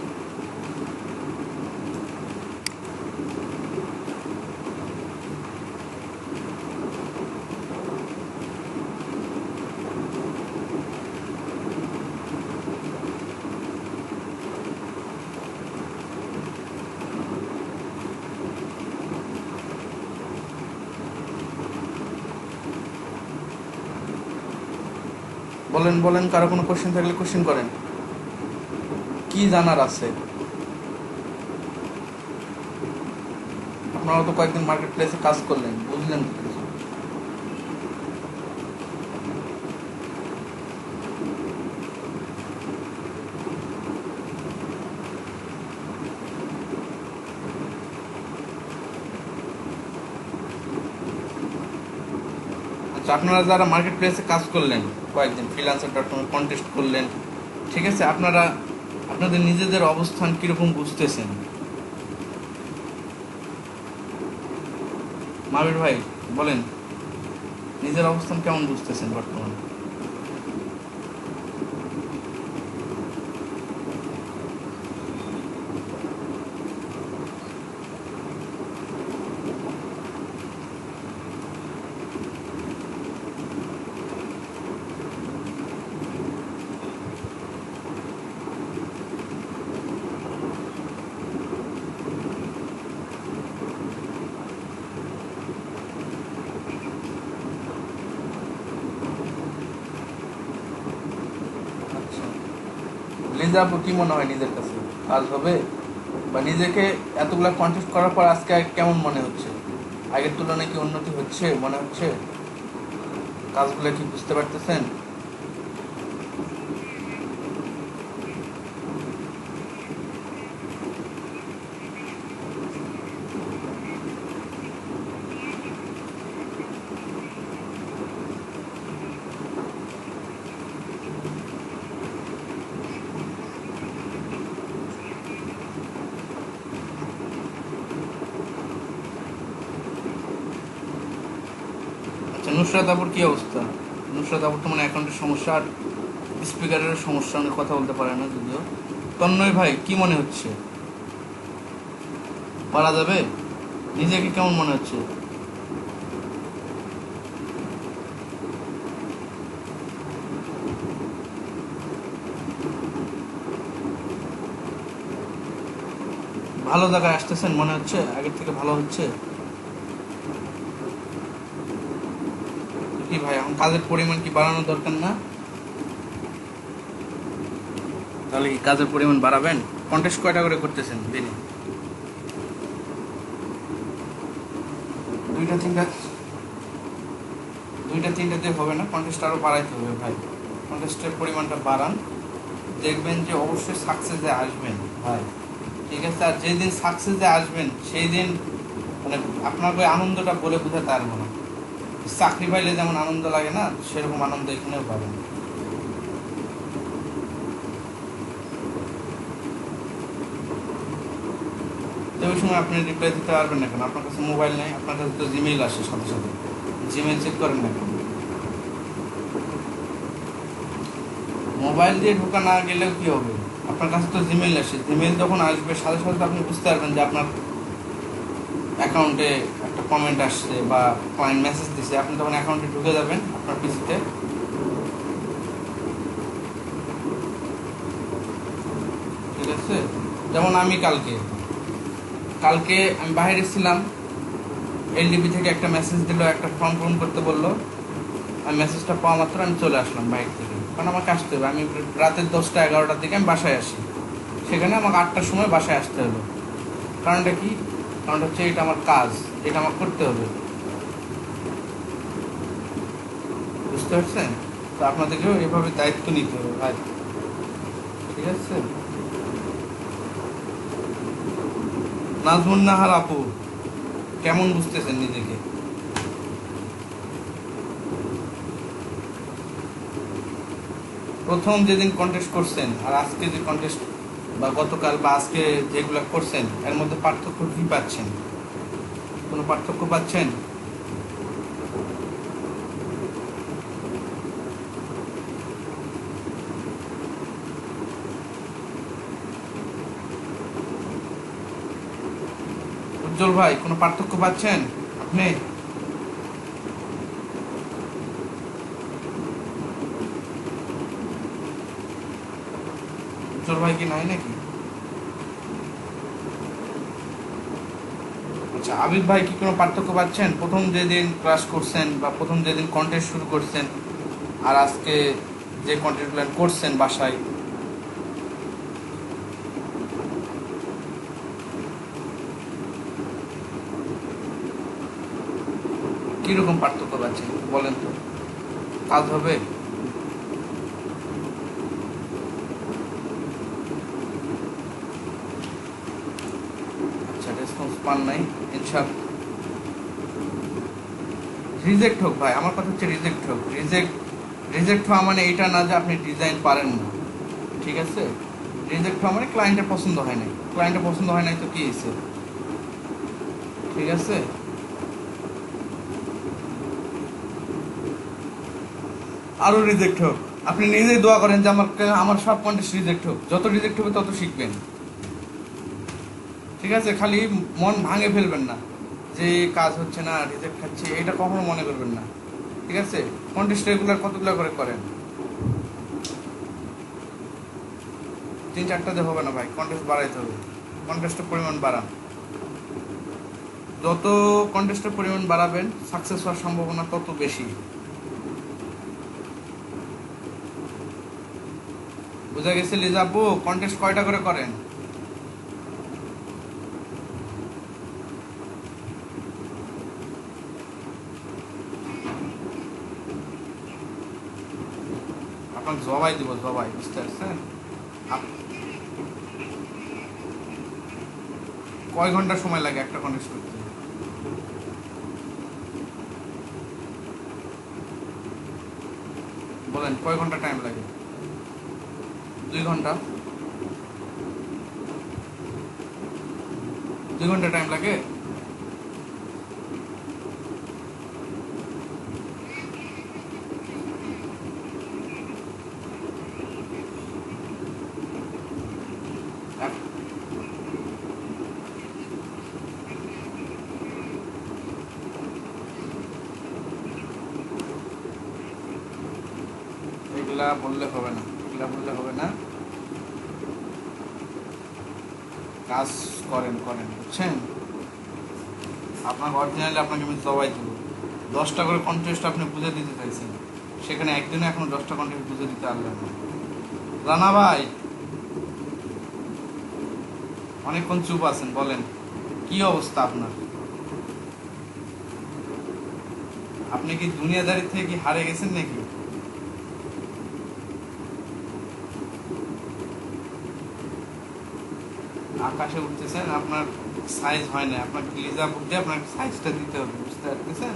Speaker 2: বলেন বলেন, কারো কোনো কোশ্চেন থাকলে কোশ্চেন করেন, কি জানার আছে? আপনারা তো কয়েকদিন মার্কেট প্লেসে কাজ করলেন, বুঝলেন তো কিছু? আচ্ছা, আপনারা যারা মার্কেট প্লেসে কাজ করলেন কয়েকদিন, freelancer.com কন্টেস্ট করলেন, ঠিক আছে, আপনারা আপনাদের নিজেদের অবস্থান কিরকম বুঝতেছেন? মাবির ভাই বলেন, নিজের অবস্থান কেমন বুঝতেছেন বর্তমানে? আচ্ছা, লিজা আপু কি মনে হয় নিজের কাছে কাজ হবে, বা নিজেকে এতগুলা কন্টেস্ট করার পর আজকে কেমন মনে হচ্ছে? আগের তুলনায় কি উন্নতি হচ্ছে মনে হচ্ছে? কাজগুলো কি বুঝতে পারতেছেন? আচ্ছা, নুসরাত আপুর কি অবস্থা? নুসরাত আপুর তো মানে অ্যাকাউন্টের সমস্যা আর স্পিকারের সমস্যা, অনেক কথা বলতে পারে না যদিও। তন্ময় ভাই কি মনে হচ্ছে, পারা যাবে? নিজেকে কেমন মনে হচ্ছে? ভালো জায়গায় আসতেছেন মনে হচ্ছে, আগের থেকে ভালো হচ্ছে? কি ভাই, এখন কাজের পরিমাণ কি বাড়ানো দরকার না? তাহলে কি কাজের পরিমাণ বাড়াবেন? কন্টেস্ট কয়টা করে করতেছেন দিনে? দুইটা তিনটা, দুইটা তিনটাতে হবে না, কন্টেস্ট আরও বাড়াইতে হবে ভাই। কন্টেস্টের পরিমাণটা বাড়ান, দেখবেন যে অবশ্যই সাকসেসে আসবেন ভাই, ঠিক আছে? আর যেদিন সাকসেসে আসবেন সেই দিন মানে আপনার ওই আনন্দটা বলে বোঝাতে পারবো না। চাকরি পাইলে যেমন আনন্দ লাগে না, সেরকম আনন্দ এখানেও পাবেন। তো ওই সময় আপনি রিপ্লাই দিতে পারবেন না কেন? আপনার কাছে মোবাইল নেই, আপনার কাছে তো জিমেইল আসে সাথে সাথে, জিমেইল চেক করেন না কেন? মোবাইল দিয়ে ঢোকা না গেলেও কি হবে? আপনার কাছে তো জিমেইল আসে, জিমেইল যখন আসবে সাথে সাথে আপনি বুঝতে পারবেন যে আপনার অ্যাকাউন্টে একটা কমেন্ট আসছে বা ক্লায়েন্ট মেসেজ দিছে, আপনি তখন অ্যাকাউন্টে ঢুকে যাবেন আপনার পিসিতে। ঠিক আছে, যেমন আমি কালকে কালকে আমি বাইরে ছিলাম, এলডিপি থেকে একটা মেসেজ দিল, একটা ফর্ম পূরণ করতে বললো। আমি মেসেজটা পাওয়া মাত্র আমি চলে আসলাম বাইরে থেকে, কারণ আমাকে আসতে হবে। আমি রাতের 10টা-11টার দিকে আমি বাসায় আসি, সেখানে আমাকে 8টার সময় বাসায় আসতে হলো। কারণটা কি? কারণটা হচ্ছে এটা আমার কাজ, এটা আমার করতে হবে, বুঝতে পারছেন? তো আপনাদেরকেও এভাবে দায়িত্ব নিতে হবে ভাই, ঠিক আছে? নাজমুন নাহার আপু কেমন বুঝতেছেন নিজেকে? প্রথম যেদিন কন্টেস্ট করছেন আর আজকে যে কন্টেস্ট বা গতকাল বা আজকে যেগুলো করছেন, এর মধ্যে পার্থক্য কি পাচ্ছেন? কোনো পার্থক্য পাচ্ছেন? উজ্জ্বল ভাই কোনো পার্থক্য পাচ্ছেন আপনি? উজ্জ্বল ভাই কি নাই নাকি? আচ্ছা, আবিদ ভাই কি কোনো পার্থক্য পাচ্ছেন প্রথম যেদিন ক্লাস করছেন বা প্রথম যেদিন কন্টেস্ট শুরু করছেন আর আজকে যে কন্টেন্ট প্ল্যান করছেন বাসায়, কীরকম পার্থক্য আছে বলেন তো, কাজ হবে? আচ্ছা, রেসপন্স পান নাই, ইনশাআল্লাহ রিজেক্ট হোক ভাই, আমার কথা হচ্ছে রিজেক্ট হোক। রিজেক্ট হওয়া মানে এইটা না যে আপনি ডিজাইন পারেন না, ঠিক আছে? রিজেক্ট হওয়া মানে ক্লায়েন্টের পছন্দ হয় নাই, ক্লায়েন্টের পছন্দ হয় নাই তো কী হয়েছে, ঠিক আছে? আরও রিজেক্ট হোক, আপনি নিজেই দোয়া করেন যে আমার সব কন্টেস্ট রিজেক্ট হোক, যত রিজেক্ট হবে তত শিখবেন, ঠিক আছে? খালি মন ভাঙে ফেলবেন না যে কাজ হচ্ছে না, রিজেক্ট খাচ্ছে, এটা কখনো মনে করবেন না, ঠিক আছে? কন্টেস্ট রেগুলার কতগুলো করে করেন, 3-4টাতে হবে না ভাই, কন্টেস্ট বাড়াইতে হবে, কন্টেস্টের পরিমাণ বাড়ান। যত কন্টেস্টের পরিমাণ বাড়াবেন সাকসেস হওয়ার সম্ভাবনা তত বেশি। বুঝা গেছে লিজা আপু? কন্টেস্ট কয়টা করে করেন? আপনাকে জবাই দিব, জবাই, বুঝতে পারছেন? কয় ঘন্টা সময় লাগে একটা কন্টেস্ট করতে? বলেন কয় ঘন্টা টাইম লাগে? 2 ঘন্টা? 2 ঘন্টা টাইম লাগে? এগুলা বললে হবে না, এগুলা বললে হবে না, কাজ করেন, বুঝছেন? আপনার অরিজিনালি আপনাকে আমি জবাই দেবো। 10টা করে কন্টেস্ট আপনি বুঝে দিতে চাইছেন, সেখানে একদিনে এখনো 10টা কন্টেস্ট বুঝে দিতে পারলেন না। রানা ভাই অনেকক্ষণ চুপ আছেন, বলেন কি অবস্থা আপনার? আপনি কি দুনিয়াদারি থেকে কি হারে গেছেন নাকি? আকাশে উঠতেছেন, আপনার সাইজ হয় না, আপনার লিজা বুদ্ধি আপনার সাইজটা দিতে হবে, বুঝতে পারতেছেন?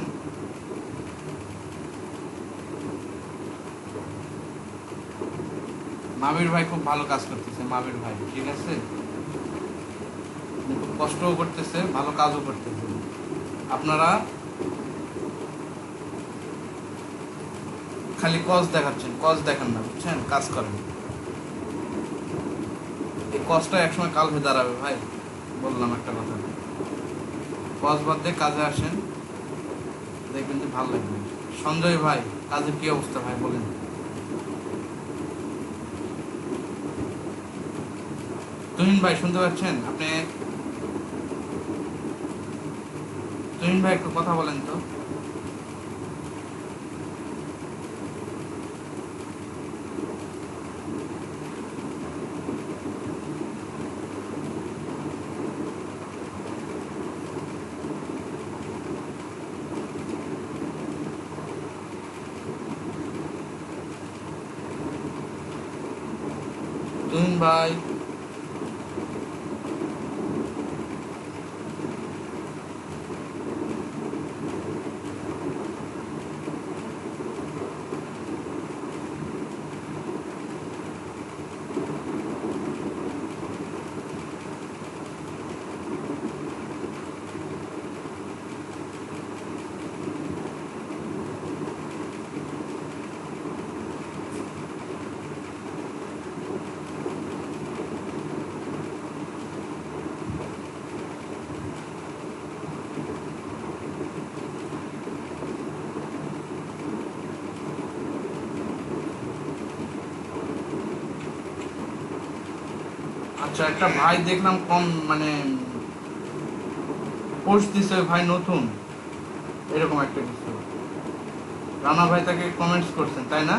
Speaker 2: মাবির ভাই খুব ভালো কাজ করতেছে, মাবির ভাই, ঠিক আছে? খুব কষ্টও করতেছে, ভালো কাজও করতেছে। আপনারা খালি কজ দেখাচ্ছেন, কজ দেখান না, বুঝছেন? কাজ করেন। এই কজটা একসময় কাল হয়ে দাঁড়াবে ভাই, বললাম একটা কথা। কজ বাদ দিয়ে কাজে আসেন, দেখবেন যে ভালো লাগবে। সঞ্জয় ভাই কাজের কি অবস্থা ভাই বলেন? তুহিন ভাই শুনতে পাচ্ছেন আপনি? তুহিন ভাই একটু কথা বলেন তো। তুহিন ভাই আচ্ছা, একটা ভাই দেখলাম কম মানে পোস্ট দিছে ভাই নতুন, এরকম একটা কিছু। রানা ভাই তাকে কমেন্টস করছেন তাই না?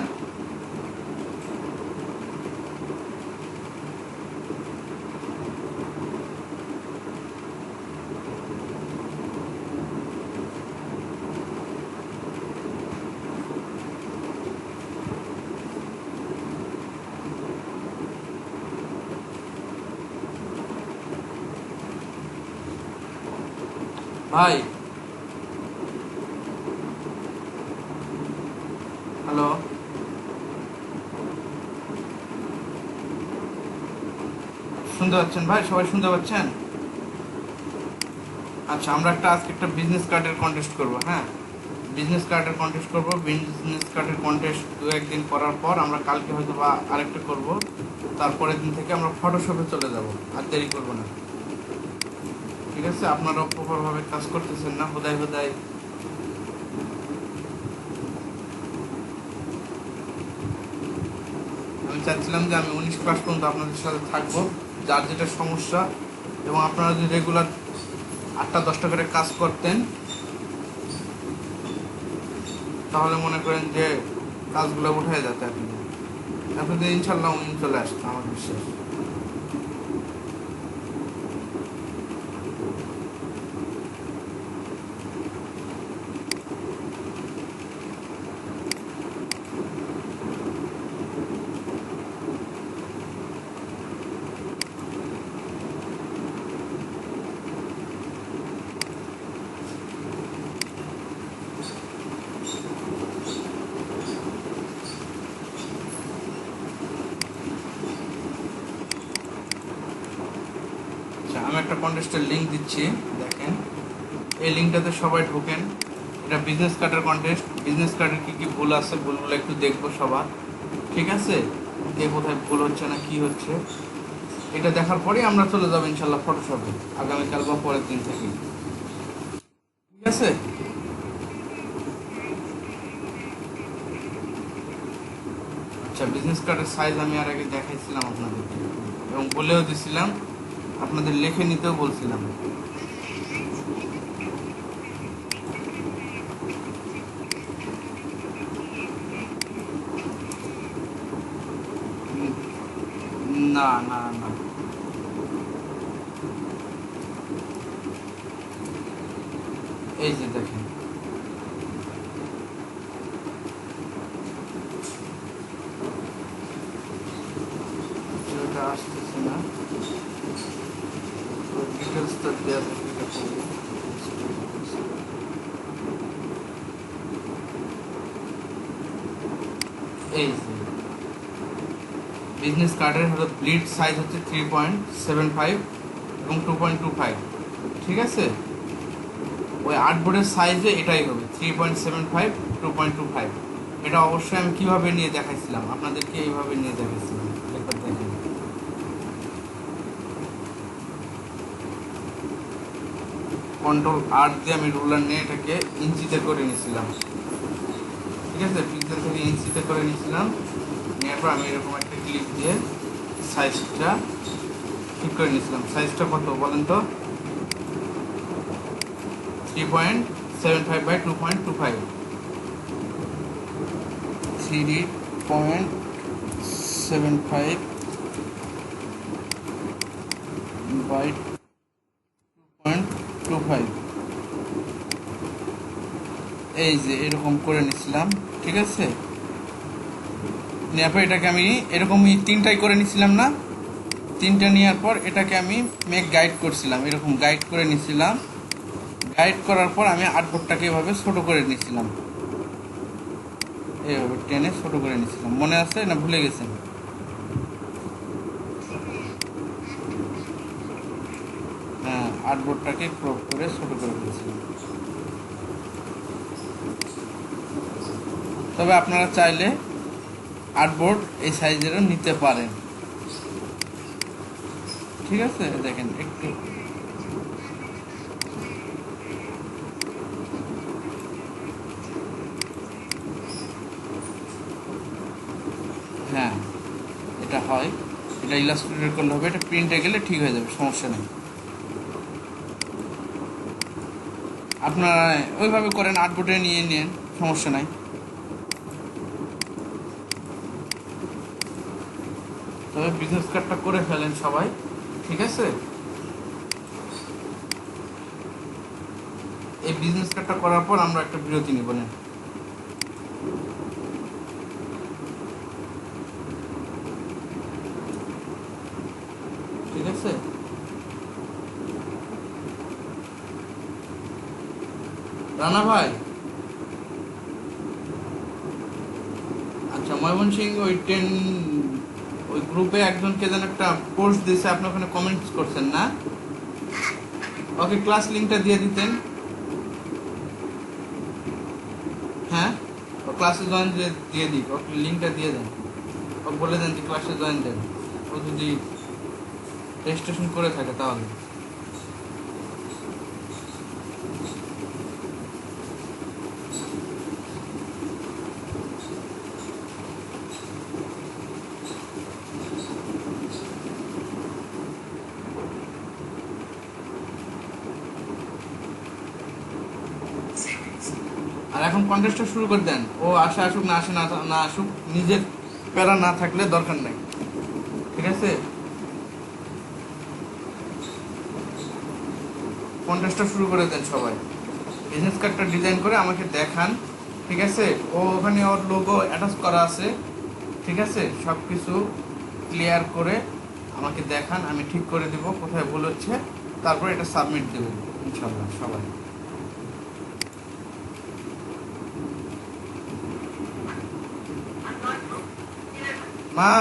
Speaker 2: ভাই হ্যালো, শুনতে পাচ্ছেন ভাই? সবাই শুনতে পাচ্ছেন? আচ্ছা, আমরা আজকে একটা বিজনেস কার্ডের কন্টেস্ট করব। হ্যাঁ, বিজনেস কার্ডের কন্টেস্ট করব। বিজনেস কার্ডের কন্টেস্ট দু একদিন করার পর আমরা কালকে হয়তো বা আরেকটা করব, তারপরের দিন থেকে আমরা ফটোশপে চলে যাব। আর দেরি করব না, ঠিক আছে? আপনারাও প্রপারভাবে কাজ করতেছেন না, হুদায় হুদায়। আমি চাচ্ছিলাম যে আমি 19 ক্লাস পর্যন্ত আপনাদের সাথে থাকবো, যার যেটা সমস্যা, এবং আপনারা যদি রেগুলার 8টা-10টা করে কাজ করতেন তাহলে মনে করেন যে কাজগুলো উঠে যেত। আপনাদের ইনশাল্লাহ চলে আসতো, আমার বিশ্বাস। আচ্ছা, আমি একটা কন্টেস্টের লিঙ্ক দিচ্ছি, দেখেন। এই লিঙ্কটাতে সবাই ঢোকেন। এটা বিজনেস কার্ডের কন্টেস্ট। বিজনেস কার্ডের কী কী ভুল আছে, ভুলগুলো একটু দেখবো সবার, ঠিক আছে? যে কোথায় ভুল হচ্ছে না, কি হচ্ছে, এটা দেখার পরেই আমরা চলে যাবো ইনশাল্লাহ ফটোশপে, আগামীকাল বা পরের দিন থেকে, ঠিক আছে? আচ্ছা, বিজনেস কার্ডের সাইজ আমি আর আগে দেখাইছিলাম আপনাদেরকে, এবং বলেও দিছিলাম, আপনাদের লিখে নিতেও বলছিলাম। না না না, এই যে দেখেন, এটা আসতেছে না, ডিটেলস তো দেওয়া থাকে, এটা করবো। এই যে বিজনেস কার্ডের হলো ব্লিড সাইজ হচ্ছে 3.75 এবং 2.25, ঠিক আছে? ওই আর্টবোর্ডের সাইজে এটাই হবে 3.75, 2.25। এটা অবশ্যই আমি কীভাবে নিয়ে দেখাইছিলাম আপনাদেরকে, এইভাবে নিয়ে দেখাইছিলাম। একবার দেখেন, কন্ট্রোল আর দিয়ে আমি রুলার নিয়ে এটাকে ইঞ্চিতে করে নিয়েছিলাম, ঠিক আছে? পিক্সেল থেকে ইঞ্চিতে করে নিয়েছিলাম, নেওয়ার পর আমি এরকম একটা ক্লিপ দিয়ে সাইজটা ঠিক করে নিয়েছিলাম। সাইজটা কত বলেন তো? 3.75 বাই 2.25, 3.75 বাই 2.25, এই যে এরকম করে নিছিলাম, ঠিক আছে? নেওয়ার পর এটাকে আমি এরকমই 3টাই করে নিছিলাম না, 3টা নেওয়ার পর এটাকে আমি মেক গাইড করছিলাম, এরকম গাইড করে নিছিলাম। গাইড করার পর আমি আর্টবোর্ডটাকে এভাবে ছোট করে নিছিলাম, এইভাবে টেনে ছোট করে নিছিলাম। মনে আছে না ভুলে গেছেন? হ্যাঁ, আর্টবোর্ডটাকে ক্রপ করে ছোট করে দিয়েছিলাম। তবে আপনারা চাইলে আর্টবোর্ড এই সাইজেরও নিতে পারেন, ঠিক আছে? দেখেন একটু, হ্যাঁ এটা হয়, এটা ইলাস্ট্রেটর করলে হবে, এটা প্রিন্টে গেলে ঠিক হয়ে যাবে, সমস্যা নেই। আপনারা ওইভাবে করেন, আর্টবোর্ডে নিয়ে নেন, সমস্যা নাই। তবে বিজনেস কার্ডটা করে ফেলেন সবাই, ঠিক আছে? এই বিজনেস কার্ডটা করার পর আমরা একটা বিরতি নিব না, ঠিক আছে? রানা ভাই, আচ্ছা ময়মনসিং ওই ওই গ্রুপে একজনকে যেন একটা পোস্ট দিয়েছে, আপনি ওখানে কমেন্টস করছেন না? ওকে ক্লাস লিঙ্কটা দিয়ে দিতেন। হ্যাঁ, ও ক্লাসে জয়েন দিয়ে দিক, ওকে লিঙ্কটা দিয়ে দেন, ও বলে দেন যে ক্লাসে জয়েন দেন, ও যদি রেজিস্ট্রেশন করে থাকে তাহলে। আর এখন কন্টেস্টটা শুরু করে দেন, ও আসুক না না আসুক, নিজের প্যারা না থাকলে দরকার নাই, ঠিক আছে? কন্টেস্টটা শুরু করে দেন সবাই। বিজনেস কার্ডটা ডিজাইন করে আমাকে দেখান, ঠিক আছে? ও ওখানে ওর লোগো অ্যাটাচ করা আছে, ঠিক আছে? সব কিছু ক্লিয়ার করে আমাকে দেখান, আমি ঠিক করে দিব কোথায় ভুল হচ্ছে, তারপর এটা সাবমিট দেব ইনশাল্লাহ সবাই। মা